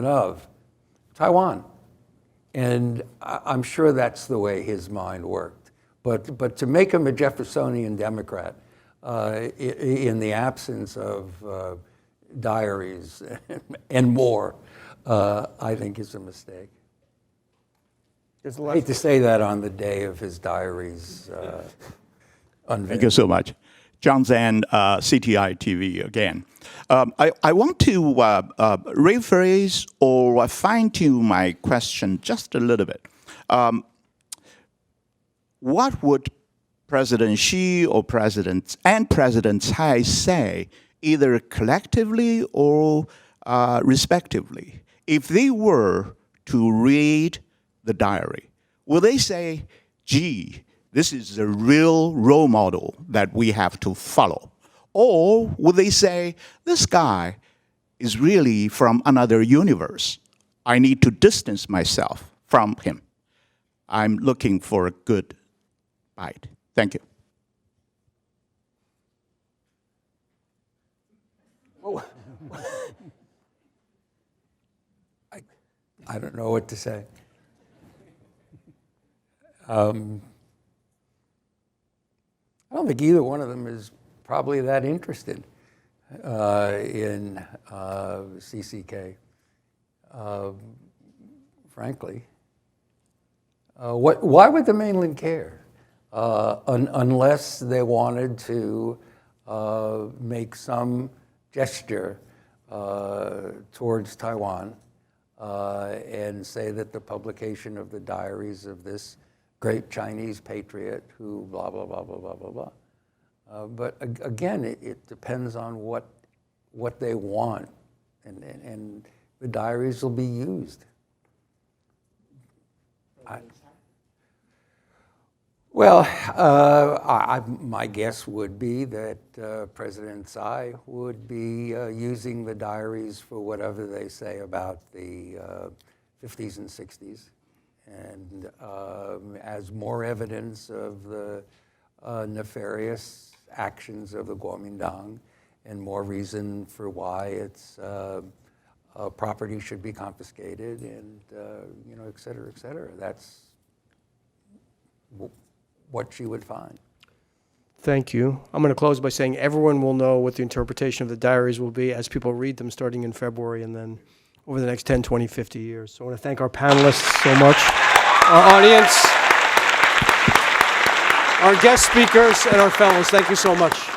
of? Taiwan. And I'm sure that's the way his mind worked. But to make him a Jeffersonian Democrat in the absence of diaries and more, I think is a mistake. I hate to say that on the day of his diaries unveiling. Thank you so much. John Zan, CTI TV again. I want to rephrase or fine-tune my question just a little bit. What would President Xi or President Tsai say, either collectively or respectively, if they were to read the diary? Will they say, gee, this is the real role model that we have to follow? Or would they say, this guy is really from another universe. I need to distance myself from him. I'm looking for a good bite. Thank you. I don't know what to say. I don't think either one of them is probably that interested in CCK, frankly. Why would the mainland care? Unless they wanted to make some gesture towards Taiwan and say that the publication of the diaries of this great Chinese patriot who blah, blah, blah, blah, blah, blah, blah. But again, it depends on what they want, and the diaries will be used. My guess would be that President Tsai would be using the diaries for whatever they say about the 50s and 60s, and as more evidence of the nefarious actions of the Kuomintang, and more reason for why its property should be confiscated, and et cetera, et cetera. That's what she would find. Thank you. I'm going to close by saying everyone will know what the interpretation of the diaries will be as people read them starting in February and then over the next 10, 20, 50 years. So I want to thank our panelists so much, our audience, our guest speakers, and our fellows. Thank you so much.